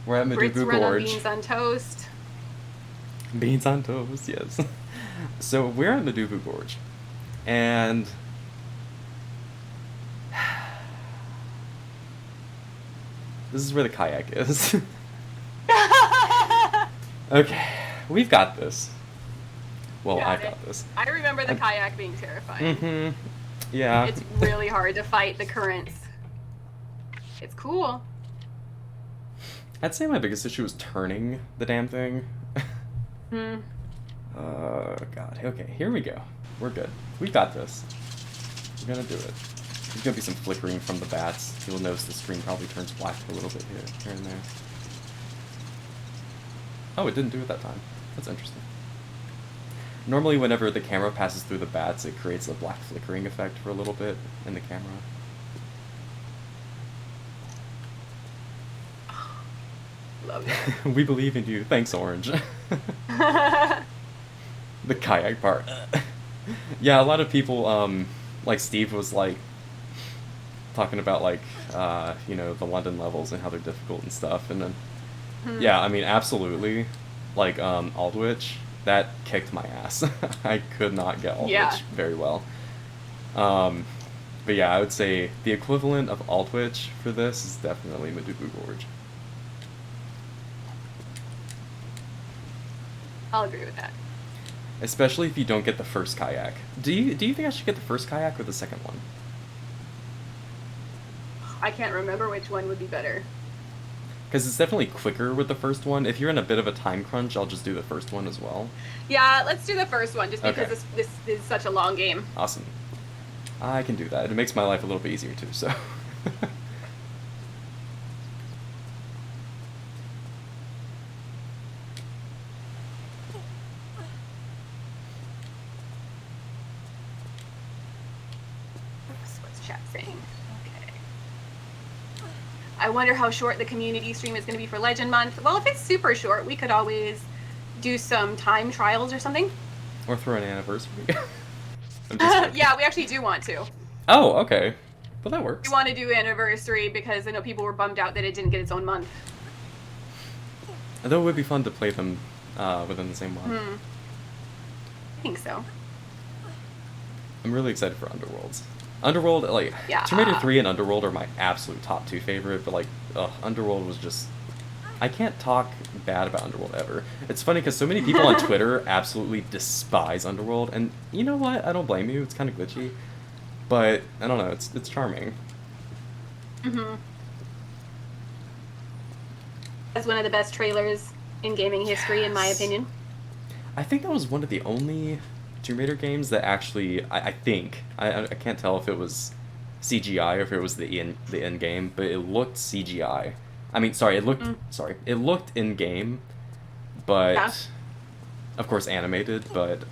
we're at Brits Madupu run on Gorge. beans on toast. Beans on toast, yes. So we're at Madupu Gorge, and this is where the kayak is. Okay, we've got this. Well, Got I've it. got this. I remember the kayak being terrifying. Mm-hmm. Yeah. It's really hard to fight the currents. It's cool. I'd say my biggest issue is turning the damn thing. Hmm. God. Okay, here we go. We're good. We got this. We're gonna do it. There's gonna be some flickering from the bats. You'll notice the screen probably turns black a little bit here and there. Oh, it didn't do it that time. That's interesting. Normally, whenever the camera passes through the bats, it creates a black flickering effect for a little bit in the camera. Love it. We believe in you. Thanks, Orange. The kayak part. Yeah, a lot of people, like Steve was like, talking about like, you know, the London levels and how they're difficult and stuff, and then, yeah, I mean, absolutely, like, Aldwych, that kicked my ass. I could not get Aldwych Yeah. very well. But yeah, I would say the equivalent of Aldwych for this is definitely Madupu Gorge. I'll agree with that. Especially if you don't get the first kayak. Do you think I should get the first kayak or the second one? I can't remember which one would be better. Because it's definitely quicker with the first one. If you're in a bit of a time crunch, I'll just do the first one as well. Yeah, let's do the first one just because Okay. this is such a long game. Awesome. I can do that. It makes my life a little bit easier too, so. Oops, what's chat saying? Okay. I wonder how short the community stream is going to be for Legend Month. Well, if it's super short, we could always do some time trials or something. Or throw an anniversary. I'm just kidding. Yeah, we actually do want to. Oh, okay. Well, that works. We want to do anniversary because I know people were bummed out that it didn't get its own month. Although it would be fun to play them within the same month. I think so. I'm really excited for Underworlds. Underworld, like, Yeah. Tomb Raider 3 and Underworld are my absolute top 2 favorite, but, like, Underworld was just... I can't talk bad about Underworld ever. It's funny because so many people on Twitter absolutely despise Underworld, and you know what? I don't blame you. It's kind of glitchy. But, I don't know, it's charming. Mm-hmm. That's one of the best trailers in gaming history, in my opinion. I think that was one of the only Tomb Raider games that actually, I think, I can't tell if it was CGI or if it was the end game, but it looked CGI. I mean, sorry, it looked in game, but Yeah. of course animated. But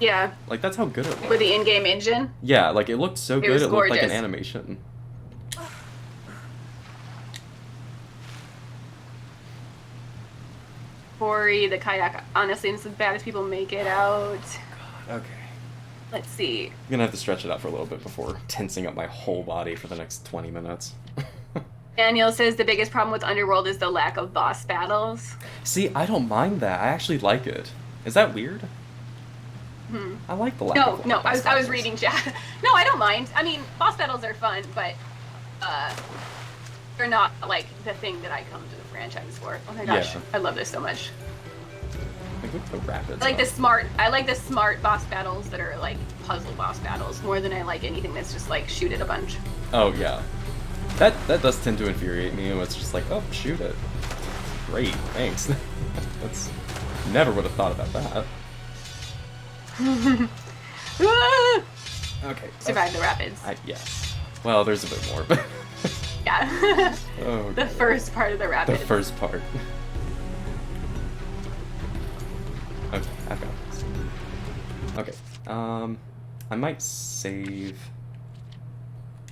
Yeah, like that's how good it with looked. the in-game engine. Yeah, like it looked so good. was It looked like an gorgeous. animation. Corey, the kayak, honestly, it's as bad as people make it out. Okay. Let's see. I'm gonna have to stretch it out for a little bit before tensing up my whole body for the next 20 minutes. Daniel says the biggest problem with Underworld is the lack of boss battles. See, I don't mind that. I actually like it. Is that weird? I like the lack of No, boss I was battles. reading chat. No, I don't mind. I mean, boss battles are fun, but they're not like the thing that I come to the franchise for. Oh my gosh, Yeah. I love this so much. Like, look at the rapids. I like the smart boss battles that are like puzzle boss battles more than I like anything that's just like shoot it a bunch. Oh yeah, that does tend to infuriate me. When it's just like, oh, shoot it. Great, thanks. That's never would have thought about that. Ah! Okay. Survive the rapids. Yes. Well, there's a bit more, but Yeah. oh, The God. first part of the The rapids. first part. Okay, I've got this. Okay. I might save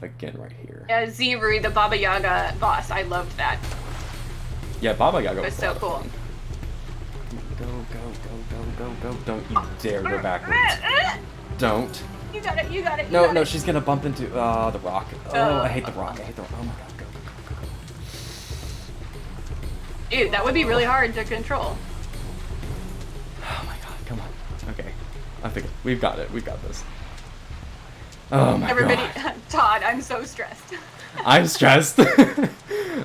again right here. Yeah, Zirui, the Baba Yaga boss. I loved that. Yeah, Baba Yaga It was was a so lot of cool. fun. Go. Don't you dare go backwards. Don't. You got it. You got it. You No, got no, it. she's gonna bump into the rock. Oh, I hate the rock. I hate the rock. Oh my god, go. Dude, that would be really hard to control. Oh my god, come on. Okay. I think we've got it. We've got this. Oh my Everybody, god. Todd, I'm so stressed. I'm stressed.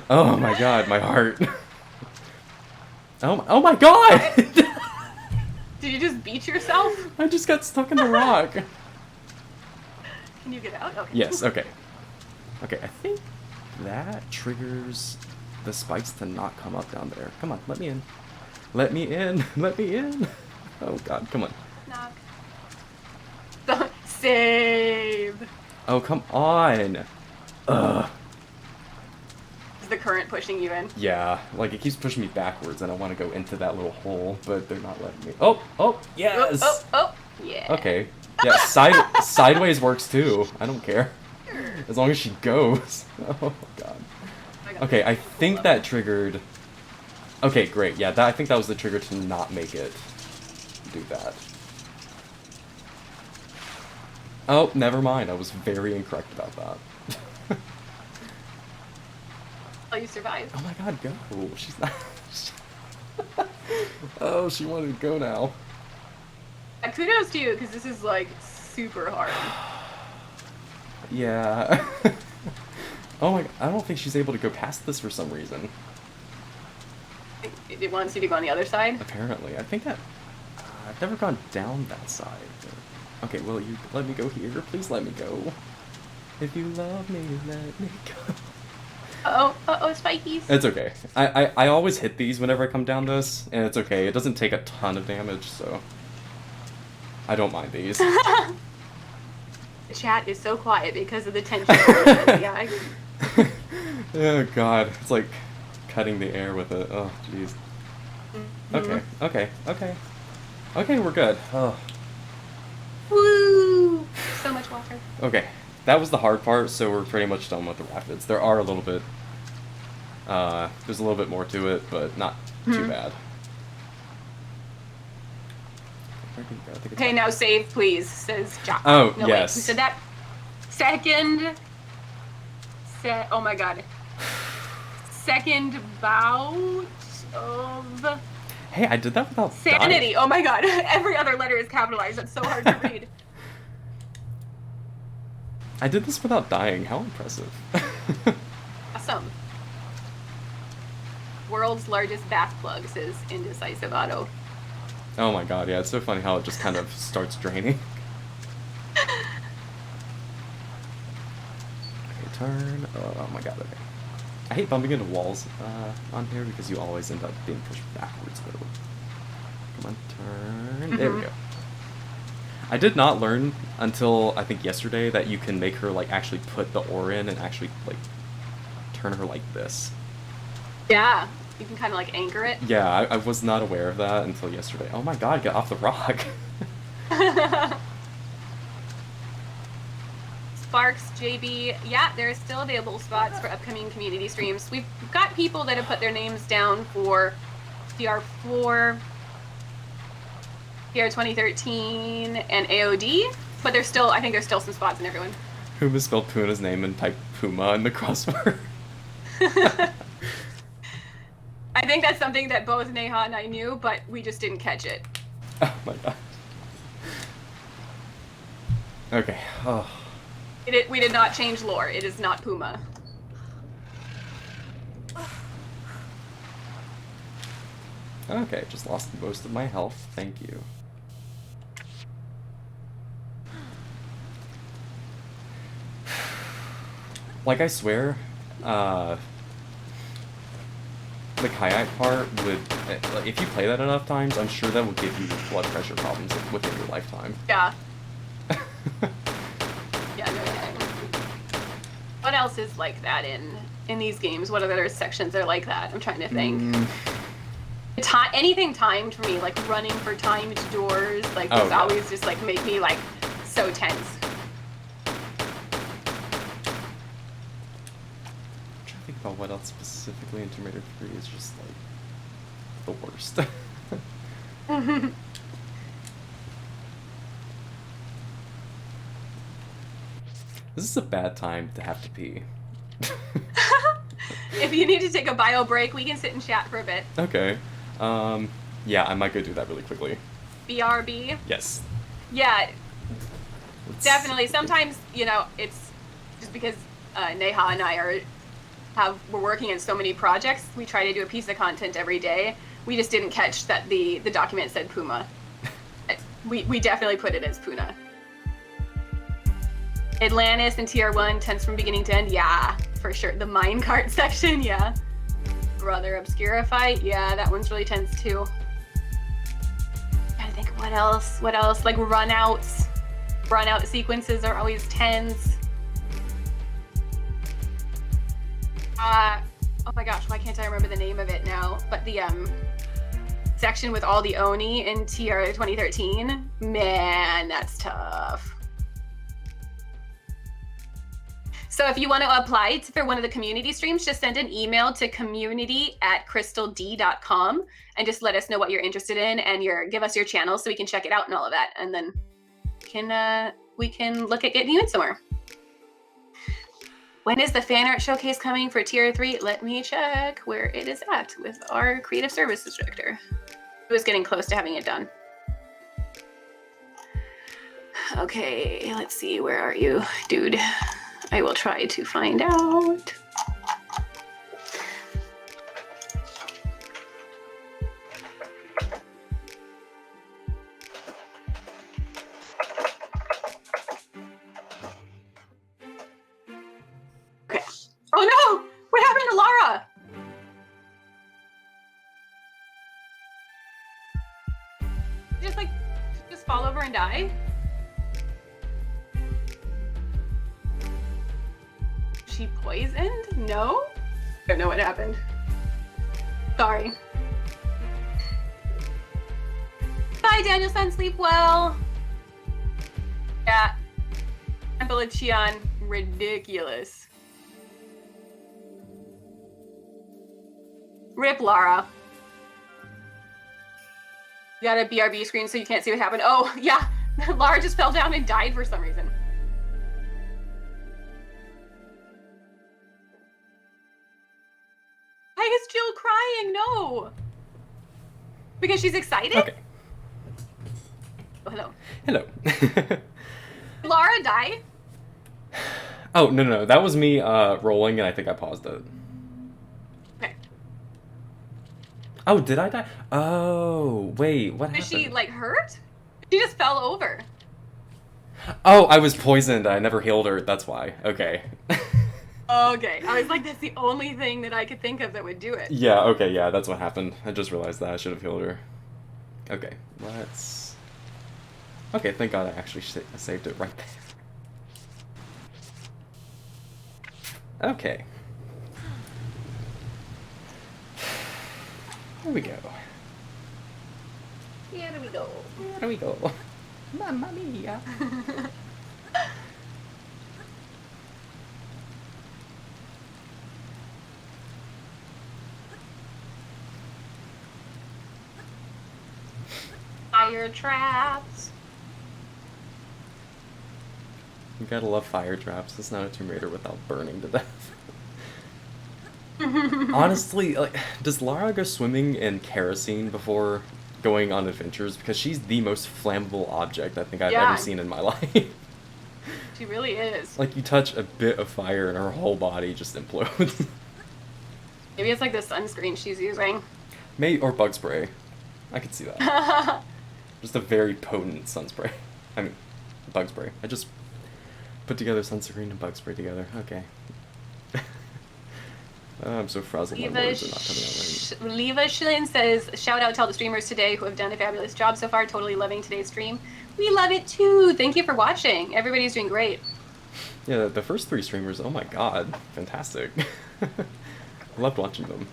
Oh my god, my heart. Oh my god! Did you just beat yourself? I just got stuck in the rock. Can you get out? Okay. Yes, okay. Okay, I think that triggers the spikes to not come up down there. Come on, let me in. Let me in. Let me in. Oh god, come on. Knock. Save. Oh, come on. Ugh. Is the current pushing you in? Yeah, like it keeps pushing me backwards and I want to go into that little hole, but they're not letting me. Oh, yes. Oh, yeah. Okay. Yeah, sideways works too. I don't care. As long as she goes. Oh god. Okay, I think that triggered... Okay, great. Yeah, I think that was the trigger to not make it do that. Oh, never mind. I was very incorrect about that. Oh, you survived. Oh my god, go. She's not... Oh, she wanted to go now. Kudos to you, because this is like super hard. Yeah. Oh my god, I don't think she's able to go past this for some reason. It wants you to go on the other side. Apparently. I think that... I've never gone down that side. But... Okay, well, you let me go here. Please let me go. If you love me, let me go. Uh-oh, spikies. It's okay. I always hit these whenever I come down this, and it's okay. It doesn't take a ton of damage, so I don't mind these. The chat is so quiet because of the tension. Yeah. Oh god, it's like cutting the air with it. Oh jeez. Okay, we're good. Oh. Woo! So much water. Okay, that was the hard part, so we're pretty much done with the rapids. There are a little bit, there's a little bit more to it, but not too bad. Okay, now save, please, says Jack. Oh, no, yes. Wait, who said that? Second. Oh my god. Second bout of Hey, I did that without sanity. dying. Oh my god. Every other letter is capitalized. That's so hard to read. I did this without dying. How impressive. Awesome. World's largest bath plug, says Indecisive Auto. Oh my god, yeah, it's so funny how it just kind of starts draining. Okay, turn. Oh my god, okay. I hate bumping into walls on here because you always end up being pushed backwards, though. Come on, turn. There we go. I did not learn until, I think, yesterday that you can make her, like, actually put the oar in and actually, like, turn her like this. Yeah, you can kind of like anchor it. Yeah, I was not aware of that until yesterday. Oh my god, get off the rock. Sparks, JB, yeah, there are still available spots for upcoming community streams. We've got people that have put their names down for DR4, DR 2013, and AOD, but there's still, I think there's still some spots in everyone. Who misspelled Puna's name and typed Puma in the crossword? I think that's something that both Neha and I knew, but we just didn't catch it. Oh my god. Okay. Oh. We did not change lore. It is not Puma. Okay, just lost most of my health. Thank you. Like, I swear, the kayak part would, like, if you play that enough times, I'm sure that will give you blood pressure problems within your lifetime. Yeah. Yeah, no kidding. What else is like that in these games? What other sections are like that? I'm trying to think. Anything timed for me, like running for timed doors, like those always just like make me like so tense. I'm trying to think about what else specifically in Tomb Raider 3 is just like the worst. This is a bad time to have to pee. If you need to take a bio break, we can sit and chat for a bit. Okay. Yeah, I might go do that really quickly. BRB. Yes. Yeah, definitely. Sometimes, you know, it's just because Neha and I we're working on so many projects. We try to do a piece of content every day. We just didn't catch that the document said Puma. We definitely put it as Puna. Atlantis and TR1 tense from beginning to end. Yeah, for sure. The minecart section. Yeah. Brother Obscura fight. Yeah, that one's really tense too. Trying to think what else. Like runouts. Runout sequences are always tense. Oh my gosh, why can't I remember the name of it now? But the section with all the Oni in TR 2013. Man, that's tough. So if you want to apply for one of the community streams, just send an email to community@crystald.com and just let us know what you're interested in and give us your channel so we can check it out and all of that. And then we can look at getting you in somewhere. When is the fan art showcase coming for Tier 3? Let me check where it is at with our creative services director. It was getting close to having it done. Okay, let's see. Where are you, dude? I will try to find out. Okay. Oh no! What happened? Just like, just fall over and die? She poisoned? No? I don't know what happened. Sorry. Bye, Daniel-san. Sleep well. Yeah. Temple of Cheon. Ridiculous. Rip Lara. You got a BRB screen so you can't see what happened. Oh, yeah. Lara just fell down and died for some reason. Why is Jill crying? No. Because she's excited? Okay. Oh, hello. Hello. Lara die? Oh, no. That was me rolling, and I think I paused it. Okay. Oh, did I die? Oh, wait, what happened? Is she, like, hurt? She just fell over. Oh, I was poisoned. I never healed her. That's why. Okay. Okay. I was like, that's the only thing that I could think of that would do it. Yeah, okay, yeah, that's what happened. I just realized that. I should have healed her. Okay, let's... Okay, thank God I actually saved it right there. Okay. Here we go. Here we go. Here we go. Mamma mia. Fire traps. You gotta love fire traps. It's not a Tomb Raider without burning to death. Honestly, like, does Lara go swimming in kerosene before going on adventures? Because she's the most flammable object I think I've ever seen in my life. She really is. Like, you touch a bit of fire and her whole body just implodes. Maybe it's like the sunscreen she's using. Or bug spray. I could see that. Just a very potent sun spray. I mean, bug spray. I just put together sunscreen and bug spray together. Okay. I'm so frazzled. My words are not coming out right. Leva Schillen says, shout out to all the streamers today who have done a fabulous job so far. Totally loving today's stream. We love it too. Thank you for watching. Everybody's doing great. Yeah, the first 3 streamers, oh my god. Fantastic. Loved watching them.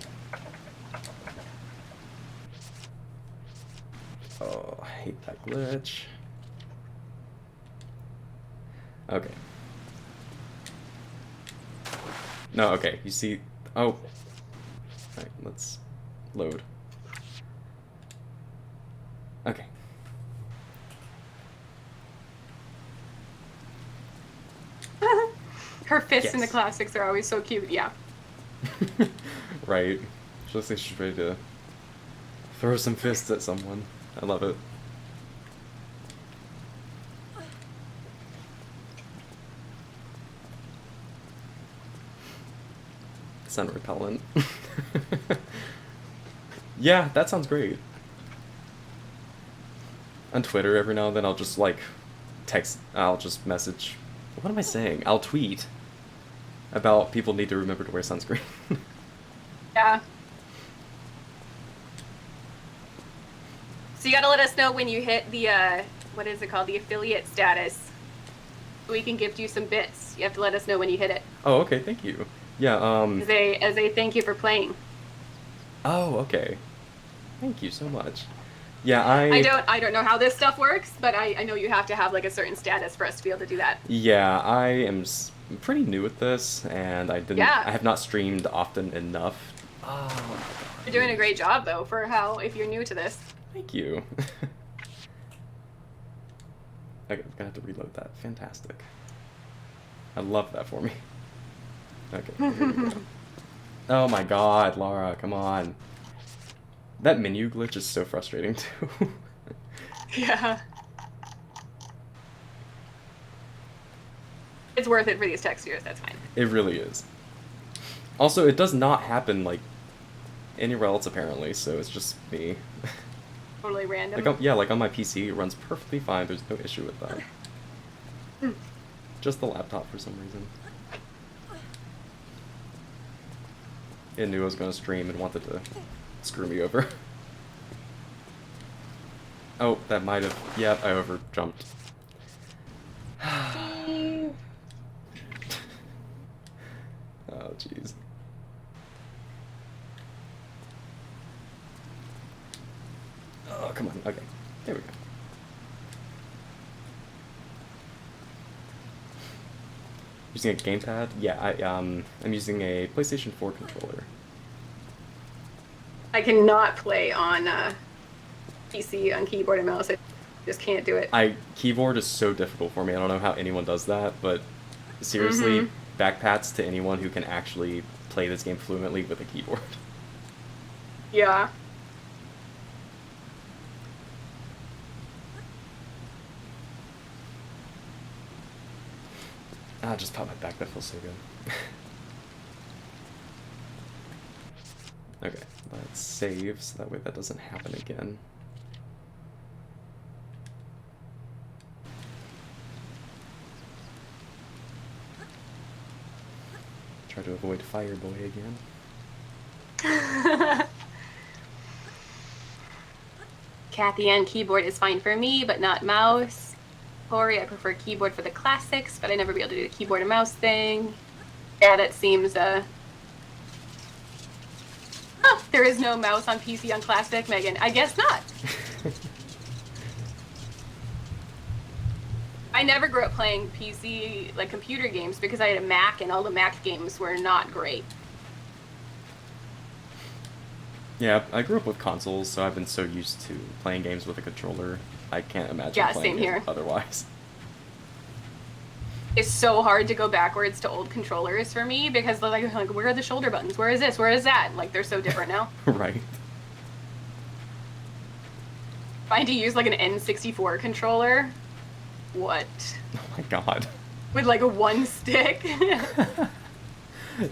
Oh, I hate that glitch. Okay. No, okay, you see... Oh. Alright, let's load. Okay. Her fists in the Yes. classics are always so cute, yeah. Right. She looks like she's ready to throw some fists at someone. I love it. Sun repellent. Yeah, that sounds great. On Twitter, every now and then I'll just like I'll just message, what am I saying? I'll tweet about people need to remember to wear sunscreen. Yeah. So you gotta let us know when you hit the, what is it called? The affiliate status. We can gift you some bits. You have to let us know when you hit it. Oh, okay, thank you. Yeah, As a thank you for playing. Oh, okay. Thank you so much. Yeah, I don't know how this stuff works, but I know you have to have like a certain status for us to be able to do that. Yeah, I am pretty new at this, and I have not streamed often enough. Oh, my God. You're doing a great job though for if you're new to this. Thank you. Okay, I'm gonna have to reload that. Fantastic. I love that for me. Okay. Here we go. Oh my god, Lara, come on. That menu glitch is so frustrating too. Yeah. It's worth it for these textures, that's fine. It really is. Also, it does not happen like anywhere else apparently, so it's just me. Totally random. Like on my PC, it runs perfectly fine. There's no issue with that. Just the laptop for some reason. It knew I was going to stream and wanted to screw me over. Oh, that might have. Yeah, I over jumped. Steve. Oh, jeez. Oh, come on. Okay. There we go. Using a gamepad? Yeah, I'm using a PlayStation 4 controller. I cannot play on PC on keyboard and mouse. I just can't do it. Keyboard is so difficult for me. I don't know how anyone does that, but seriously, backpats to anyone who can actually play this game fluently with a keyboard. Yeah. Ah, just pop my back. That feels so good. Okay, let's save so that way that doesn't happen again. Try to avoid Fireboy again. Kathy Ann, keyboard is fine for me, but not mouse. Corey, I prefer keyboard for the classics, but I never be able to do the keyboard and mouse thing. Yeah, that seems, there is no mouse on PC on classic, Megan. I guess not. I never grew up playing PC, like, computer games because I had a Mac, and all the Mac games were not great. Yeah, I grew up with consoles, so I've been so used to playing games with a controller. I can't imagine playing same here. it otherwise. It's so hard to go backwards to old controllers for me because they're like, where are the shoulder buttons? Where is this? Where is that? Like, they're so different now. Right. If I had to use like an N64 controller, what? Oh my god. With like a one stick?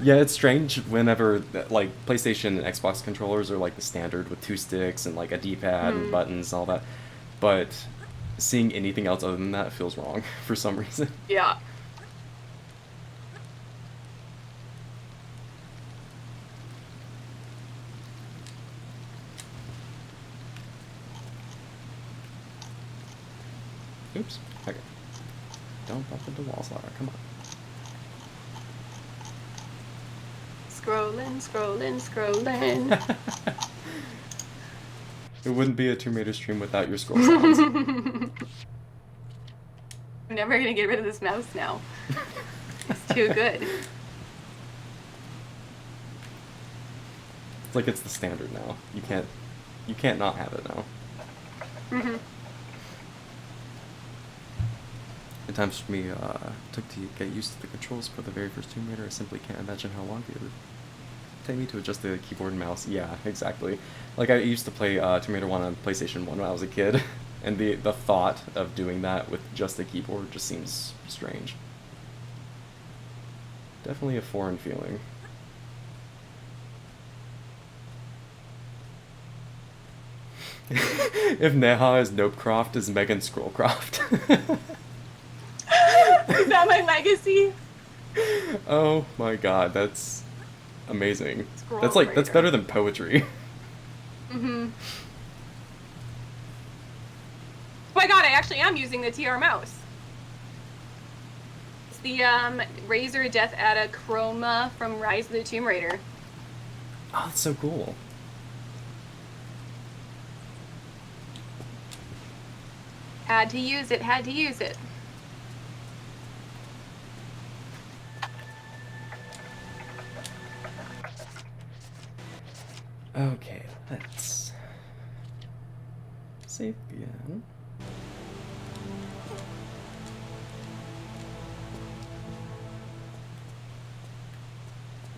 Yeah, it's strange whenever, like, PlayStation and Xbox controllers are, like, the standard with 2 sticks and, like, a D-pad and buttons and all that. But seeing anything else other than that feels wrong for some reason. Yeah. Oops. Okay. Don't bump into walls, Lara. Come on. Scrolling, scrolling, scrolling. It wouldn't be a Tomb Raider stream without your scroll sounds. I'm never gonna get rid of this mouse now. It's too good. It's like it's the standard now. You can't not have it now. The times for me took to get used to the controls for the very first Tomb Raider. I simply can't imagine how long it would take me to adjust the keyboard and mouse. Yeah, exactly. Like, I used to play Tomb Raider 1 on PlayStation 1 when I was a kid, and the thought of doing that with just the keyboard just seems strange. Definitely a foreign feeling. If Neha is Nopecroft, is Megan Scrollcroft. Is that my legacy? Oh my god, that's amazing. Scroll That's like, that's Raider. better than poetry. Oh my god, I actually am using the TR mouse. It's the Razer Death Adda Chroma from Rise of the Tomb Raider. Oh, that's so cool. Had to use it, had to use it. Okay, let's save again.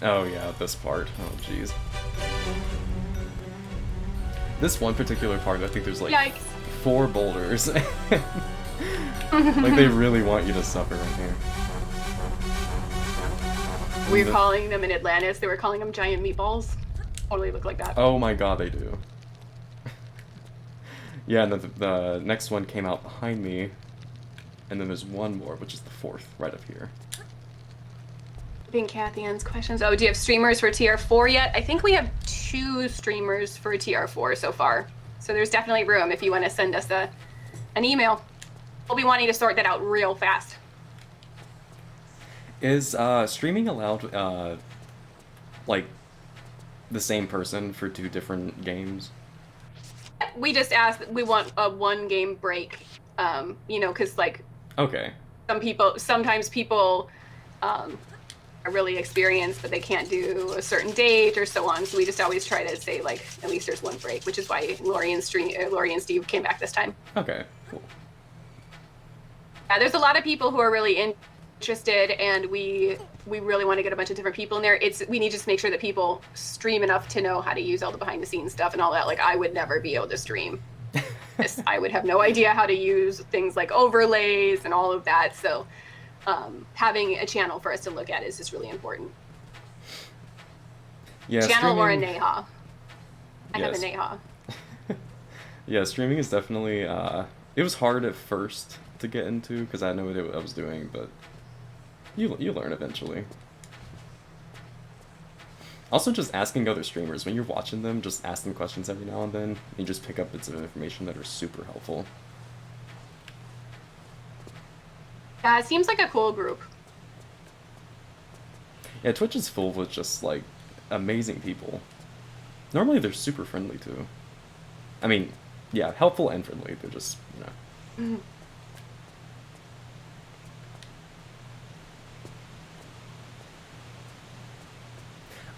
Oh yeah, this part. Oh jeez. This one particular part, I think there's like Yikes. 4 boulders. Like, they really want you to suffer right here. We were calling them in Atlantis, they were calling them giant meatballs. Totally look like that. Oh my god, they do. Yeah, and then the next one came out behind me, and then there's one more, which is the 4th, right up here. I think Kathy Ann's questions. Oh, do you have streamers for TR4 yet? I think we have 2 streamers for TR4 so far. So there's definitely room if you want to send us an email. We'll be wanting to sort that out real fast. Is streaming allowed, like, the same person for 2 different games? We just asked, we want a 1 game break, you know, because, like, Okay. sometimes people are really experienced, but they can't do a certain date or so on. So we just always try to say, like, at least there's 1 break, which is why Lori and Steve came back this time. Okay, cool. Yeah, there's a lot of people who are really interested, and we really want to get a bunch of different people in there. We need to just make sure that people stream enough to know how to use all the behind the scenes stuff and all that. Like, I would never be able to stream this. I would have no idea how to use things like overlays and all of that. So having a channel for us to look at is just really important. Yeah, Channel or a streaming... Neha. I have a Yes. Neha. Yeah, streaming is definitely, it was hard at first to get into because I had no idea what I was doing, but you learn eventually. Also, just asking other streamers, when you're watching them, just ask them questions every now and then. You just pick up bits of information that are super helpful. Yeah, it seems like a cool group. Yeah, Twitch is full with just, like, amazing people. Normally, they're super friendly, too. I mean, yeah, helpful and friendly. They're just, you know.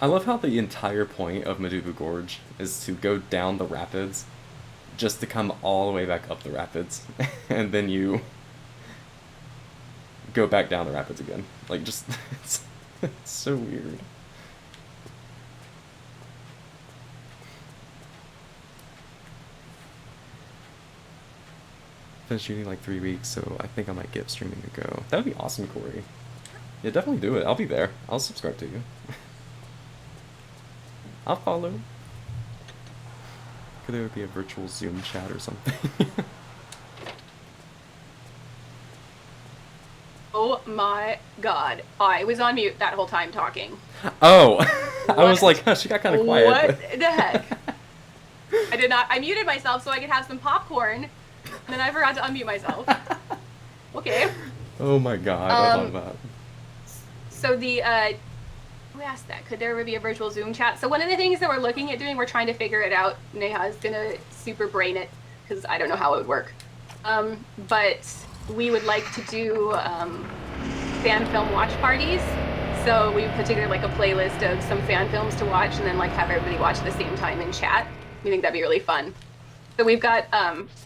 I love how the entire point of Madupu Gorge is to go down the rapids just to come all the way back up the rapids. And then you go back down the rapids again. Like, just, it's so weird. Been shooting like 3 weeks, so I think I might give streaming a go. That would be awesome, Corey. Yeah, definitely do it. I'll be there. I'll subscribe to you. I'll follow. Could there be a virtual Zoom chat or something? Oh my god. I was on mute that whole time talking. Oh! I was What? like, she got kind of quiet. What but- the heck? I did not. I muted myself so I could have some popcorn, and then I forgot to unmute myself. Okay. Oh my god, I love that. So the, who asked that? Could there ever be a virtual Zoom chat? So one of the things that we're looking at doing, we're trying to figure it out. Neha's gonna super brain it, because I don't know how it would work. But we would like to do fan film watch parties. So we put together like a playlist of some fan films to watch, and then like have everybody watch at the same time and chat. We think that'd be really fun. So we've got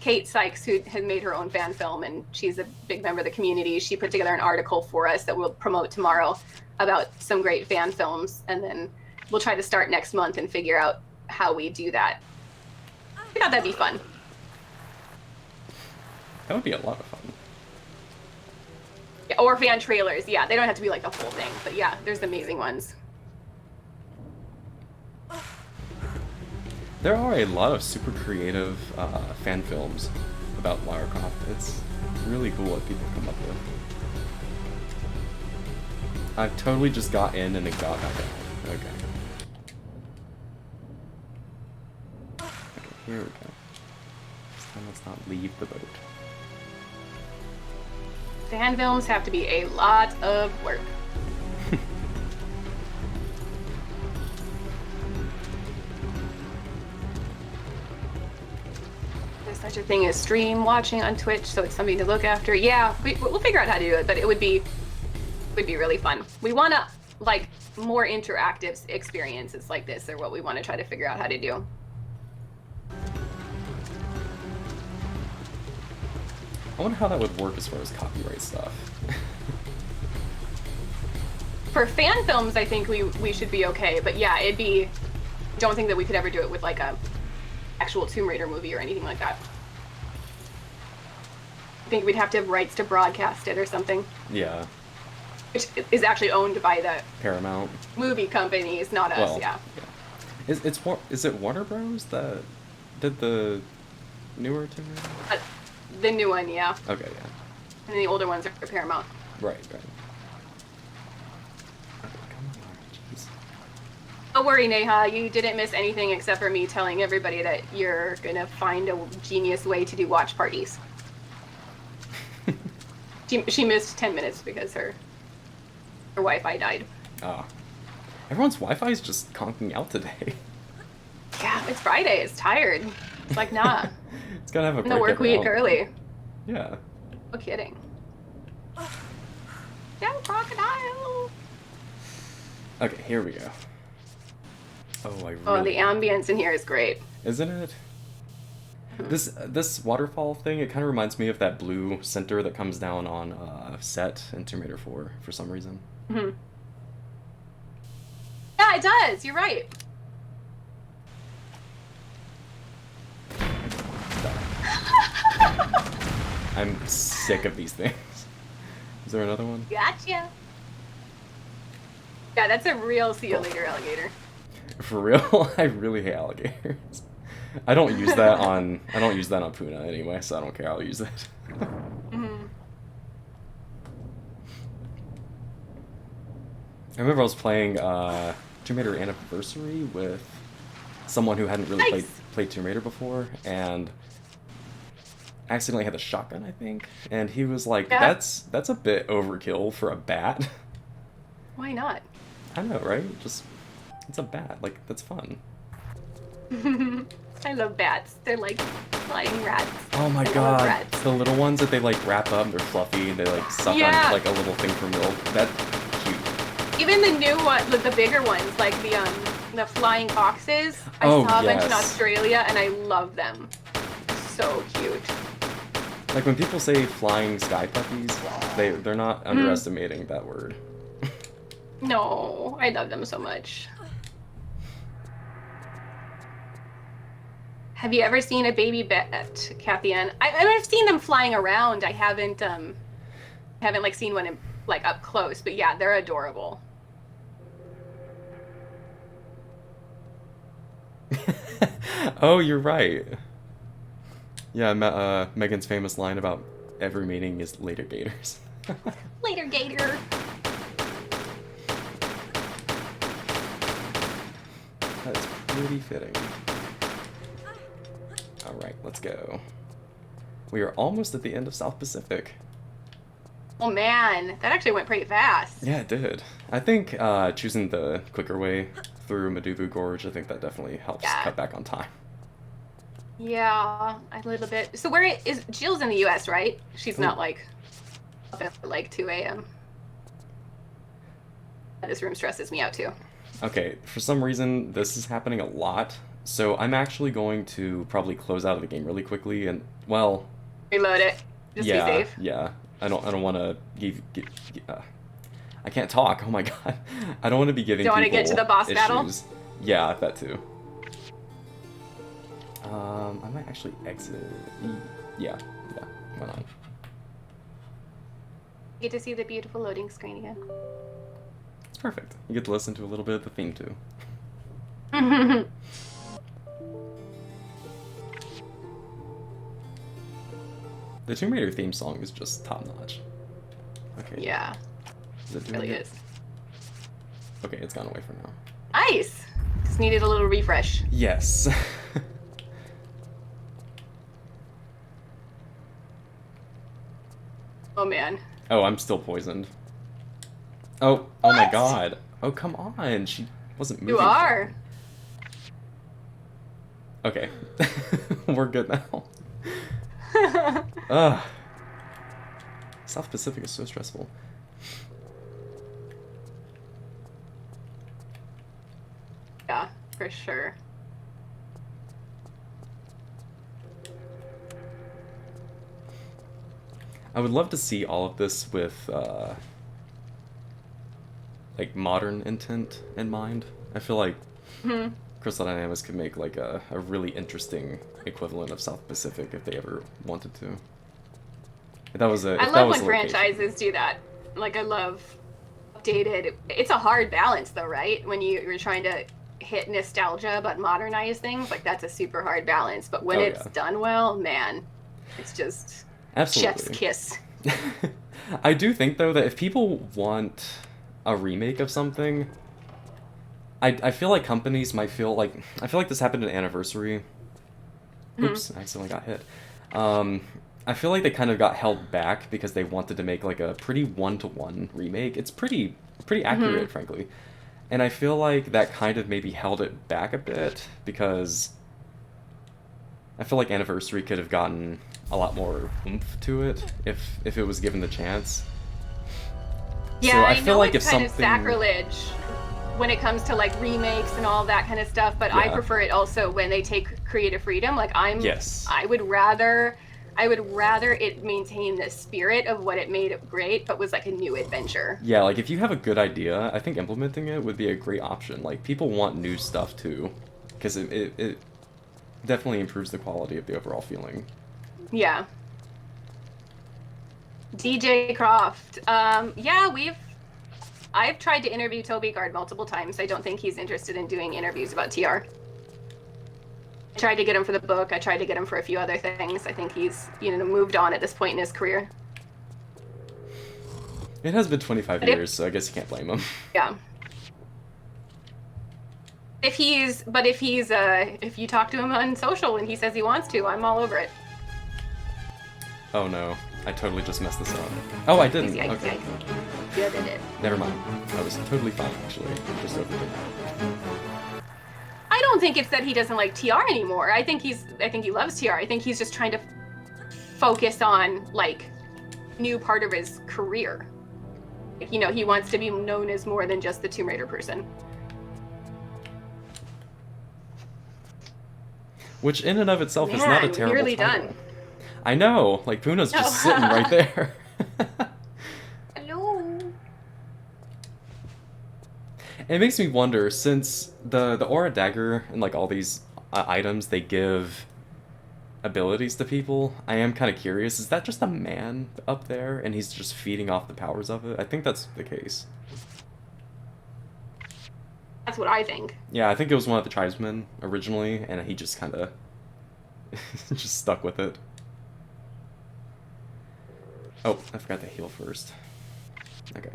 Kate Sykes, who has made her own fan film, and she's a big member of the community. She put together an article for us that we'll promote tomorrow about some great fan films, and then we'll try to start next month and figure out how we do that. I thought that'd be fun. That would be a lot of fun. Yeah, or fan trailers, yeah. They don't have to be like the whole thing, but yeah, there's amazing ones. There are a lot of super creative fan films about Lara Croft. It's really cool what people come up with. I've totally just got in and then got back out. Okay. Okay, here we go. This time let's not leave the boat. Fan films have to be a lot of work. There's such a thing as stream watching on Twitch, so it's something to look after. Yeah, we'll figure out how to do it, but it would be really fun. We want to like more interactive experiences like this are what we want to try to figure out how to do. I wonder how that would work as far as copyright stuff. For fan films, I think we should be okay, but yeah, it'd be. Don't think that we could ever do it with like a actual Tomb Raider movie or anything like that. I think we'd have to have rights to broadcast it or something, Yeah. which is actually owned by the Paramount. movie companies, not us. Well, Yeah. Is it Warner Bros. That did the newer Tomb Raider? The new one, yeah, Okay, yeah. and the older ones are Paramount. Right. Okay, come on, jeez. Don't worry, Neha. You didn't miss anything except for me telling everybody that you're gonna find a genius way to do watch parties. She missed 10 minutes because her Wi-Fi died. Oh. Everyone's Wi-Fi is just conking out today. Yeah, it's Friday. It's tired. It's like, nah. It's gotta have a I'm break. gonna work every week now and early. then. Yeah. No kidding. Down crocodile. Okay, here we go. Oh, I really. Oh, the ambience in here is great. Isn't it? This waterfall thing, it kind of reminds me of that blue center that comes down on set in Tomb Raider 4 for some reason. Hmm. Yeah, it does. You're right. I'm sick of these things. Is there another one? Gotcha. Yeah, that's a real see you later alligator. For real? I really hate alligators. I don't use that on Puna anyway, so I don't care. I'll use it. Mm-hmm. I remember I was playing Tomb Raider Anniversary with someone who hadn't really Nice. played Tomb Raider before, and accidentally had a shotgun, I think, and he was like, Yeah. "That's a bit overkill for a bat." Why not? I know, right? Just it's a bat. Like that's fun. I love bats. They're like flying rats. Oh my I love god, rats. the little ones that they like wrap up, they're fluffy, and they like suck Yeah. on like a little thing for milk. That's cute. Even the new one, like the bigger ones, like the flying foxes. I Oh, saw a bunch in yes. Australia, and I love them. So cute. Like when people say flying sky puppies, they're not underestimating that word. No, I love them so much. Have you ever seen a baby bat, Kathy Ann? I've seen them flying around. I haven't like seen one like up close, but yeah, they're adorable. Oh, you're right. Yeah, Megan's famous line about every meeting is later gators. Later, gator. That's pretty fitting. Alright, let's go. We are almost at the end of South Pacific. Oh man, that actually went pretty fast. Yeah, it did. I think choosing the quicker way through Madupu Gorge, I think that definitely helps Yeah. cut back on time. Yeah, a little bit. So where is Jill's in the U.S., right? She's not like up at like 2 a.m. This room stresses me out too. Okay, for some reason, this is happening a lot, so I'm actually going to probably close out of the game really quickly, and, well... Reload it. Just yeah, be safe. yeah. I don't want to I can't talk, oh my god. I don't want to be giving Don't people wanna get to the boss issues. battle? Yeah, that too. I might actually exit... Yeah, why not? Get to see the beautiful loading screen again. It's perfect. You get to listen to a little bit of the theme too. The Tomb Raider theme song is just top notch. Okay. Yeah, Is it it doing really it? is. Okay, it's gone away for now. Nice. Just needed a little refresh. Yes. Oh man. Oh, I'm still poisoned. Oh my What? god. Oh, come on. She wasn't moving. You are. Okay. We're good now. Ugh. South Pacific is so stressful. Yeah, for sure. I would love to see all of this with, like, modern intent in mind. I feel like Crystal Dynamics could make, like, a really interesting equivalent of South Pacific if they ever wanted to. If that was a, I if that love was when a location. franchises do that. Like, I love updated. It's a hard balance, though, right? When you're trying to hit nostalgia but modernize things, like that's a super hard balance. But when Oh, it's yeah. done well, man, it's just Absolutely. chef's kiss. I do think, though, that if people want a remake of something, I feel like companies might feel like... I feel like this happened at Anniversary. Oops, I accidentally got hit. I feel like they kind of got held back because they wanted to make like a pretty one-to-one remake. It's pretty accurate, frankly. And I feel like that kind of maybe held it back a bit because I feel like Anniversary could have gotten a lot more oomph to it if it was given the chance. Yeah, So I know feel like it's if kind something... of sacrilege when it comes to like remakes and all that kind of stuff, but I Yeah. prefer it also when they take creative freedom. Like Yes. I would rather it maintain the spirit of what it made it great, but was like a new adventure. Yeah, like if you have a good idea, I think implementing it would be a great option. Like people want new stuff too, because it definitely improves the quality of the overall feeling. Yeah. DJ Croft. Yeah, I've tried to interview Toby Guard multiple times. I don't think he's interested in doing interviews about TR. I tried to get him for the book. I tried to get him for a few other things. I think he's, moved on at this point in his career. It has been 25 years, so I guess you can't blame him. Yeah. If you talk to him on social and he says he wants to, I'm all over it. Oh no, I totally just messed this up. Oh, I didn't. Yikes, Okay. yikes. Yeah, they did. Never mind. I was totally fine, actually. Just overdid it. I don't think it's that he doesn't like TR anymore. I think he loves TR. I think he's just trying to focus on like new part of his career. Like, he wants to be known as more than just the Tomb Raider person. Which in and of itself is not a Man, terrible nearly title. done. I know, like Puna's just sitting right there. Hello. It makes me wonder, since the Aura Dagger and like all these items, they give abilities to people, I am kind of curious, is that just a man up there and he's just feeding off the powers of it? I think that's the case. That's what I think. Yeah, I think it was one of the tribesmen originally, and he just kind of just stuck with it. Oh, I forgot to heal first. Okay.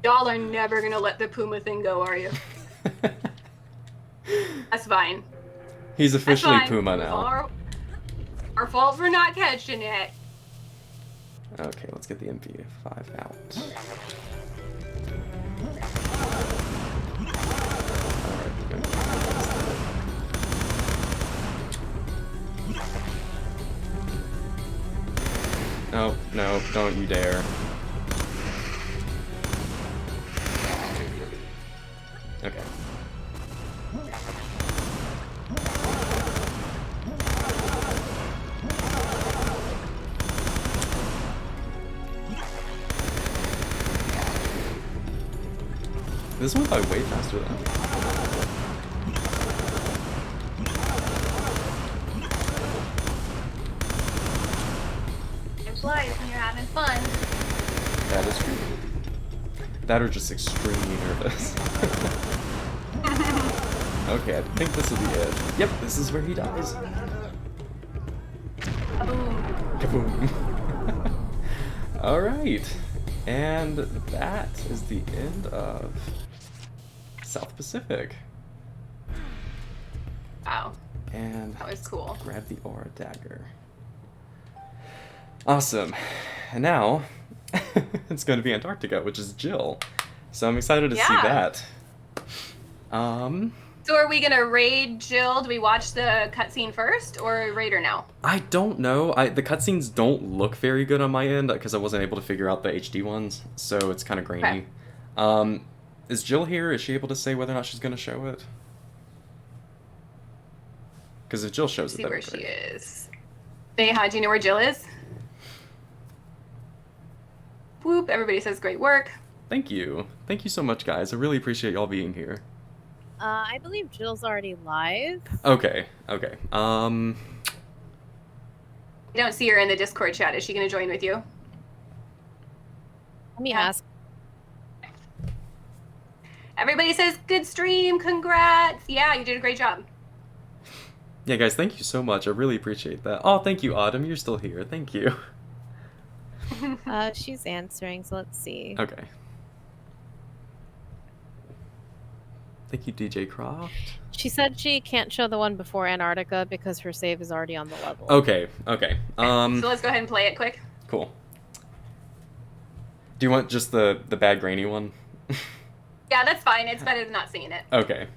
Y'all are never gonna let the Puma thing go, are you? That's fine. He's That's officially fine. Puma now. Our fault for not catching it. Okay, let's get the MP5 out. No, no, don't you dare. Okay. This went by way faster than It's life when you're having fun. that is true. That or just extremely nervous. Okay, I think this will be it. Yep, this is where he dies. Kaboom. Alright. And that is the end of South Pacific. Wow, And that was cool. grab the Aura Dagger. Awesome. And now it's going to be Antarctica, which is Jill. So I'm excited to see Yeah. that. So are we gonna raid Jill? Do we watch the cutscene first, or raid her now? I don't know. The cutscenes don't look very good on my end because I wasn't able to figure out the HD ones, so it's kind of grainy. Okay. Is Jill here? Is she able to say whether or not she's going to show it? Because if Jill shows it, See that'd where be she great. is. Neha, do you know where Jill is? Whoop! Everybody says great work. Thank you. Thank you so much, guys. I really appreciate y'all being here. I believe Jill's already live. Okay, okay. I don't see her in the Discord chat. Is she gonna join with you? Let me Yeah. ask. Everybody says good stream. Congrats! Yeah, you did a great job. Yeah, guys, thank you so much. I really appreciate that. Oh, thank you, Autumn. You're still here. Thank you. She's answering, so let's see. Okay. Thank you, DJ Croft. She said she can't show the one before Antarctica because her save is already on the level. Okay. So let's go ahead and play it quick. Cool. Do you want just the bad grainy one? Yeah, that's fine. It's better than not seeing it. Okay.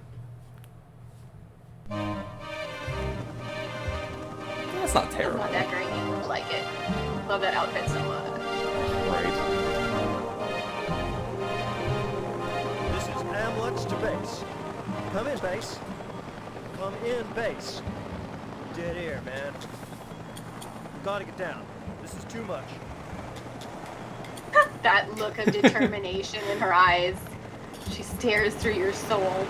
That's not It's terrible. not that great. I like it. Love that outfit so much. Right. This is Amlets to base. Come in, base. Come in, base. Dead air, man. Gotta get down. This is too much. That look of determination in her eyes. She stares through your soul.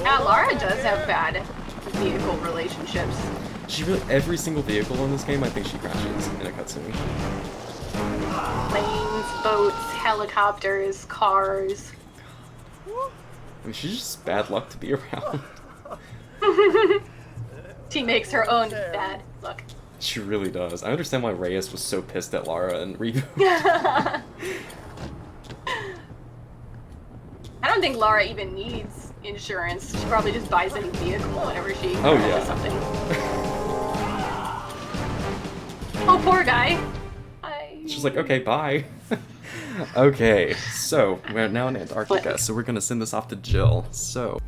Yeah, Lara does have bad vehicle relationships. She really, every single vehicle in this game, I think she crashes in a cutscene. Planes, boats, helicopters, cars. I mean, she's just bad luck to be around. She makes her own bad look. She really does. I understand why Reyes was so pissed at Lara and Reboot. I don't think Lara even needs insurance. She probably just buys any vehicle whenever she does something. Oh, poor guy. She's like, okay, bye. Okay, so we're now in Antarctica, so we're gonna send this off to Jill. So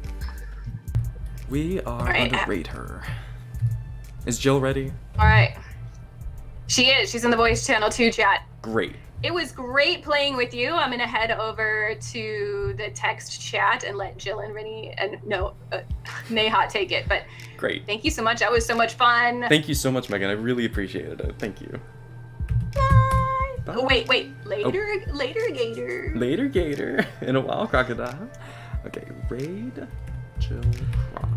we are gonna rate her. Is Jill ready? All right. She is. She's in the voice channel 2 chat. Great. It was great playing with you. I'm gonna head over to the text chat and let Jill and Rennie and Neha take it. But Great. Thank you so much. That was so much fun. Thank you so much, Megan. I really appreciated it. Thank you. Bye. Bye. Oh, wait. Later, Gator. Later, Gator. In a while, Crocodile. Okay, raid Jill Croft.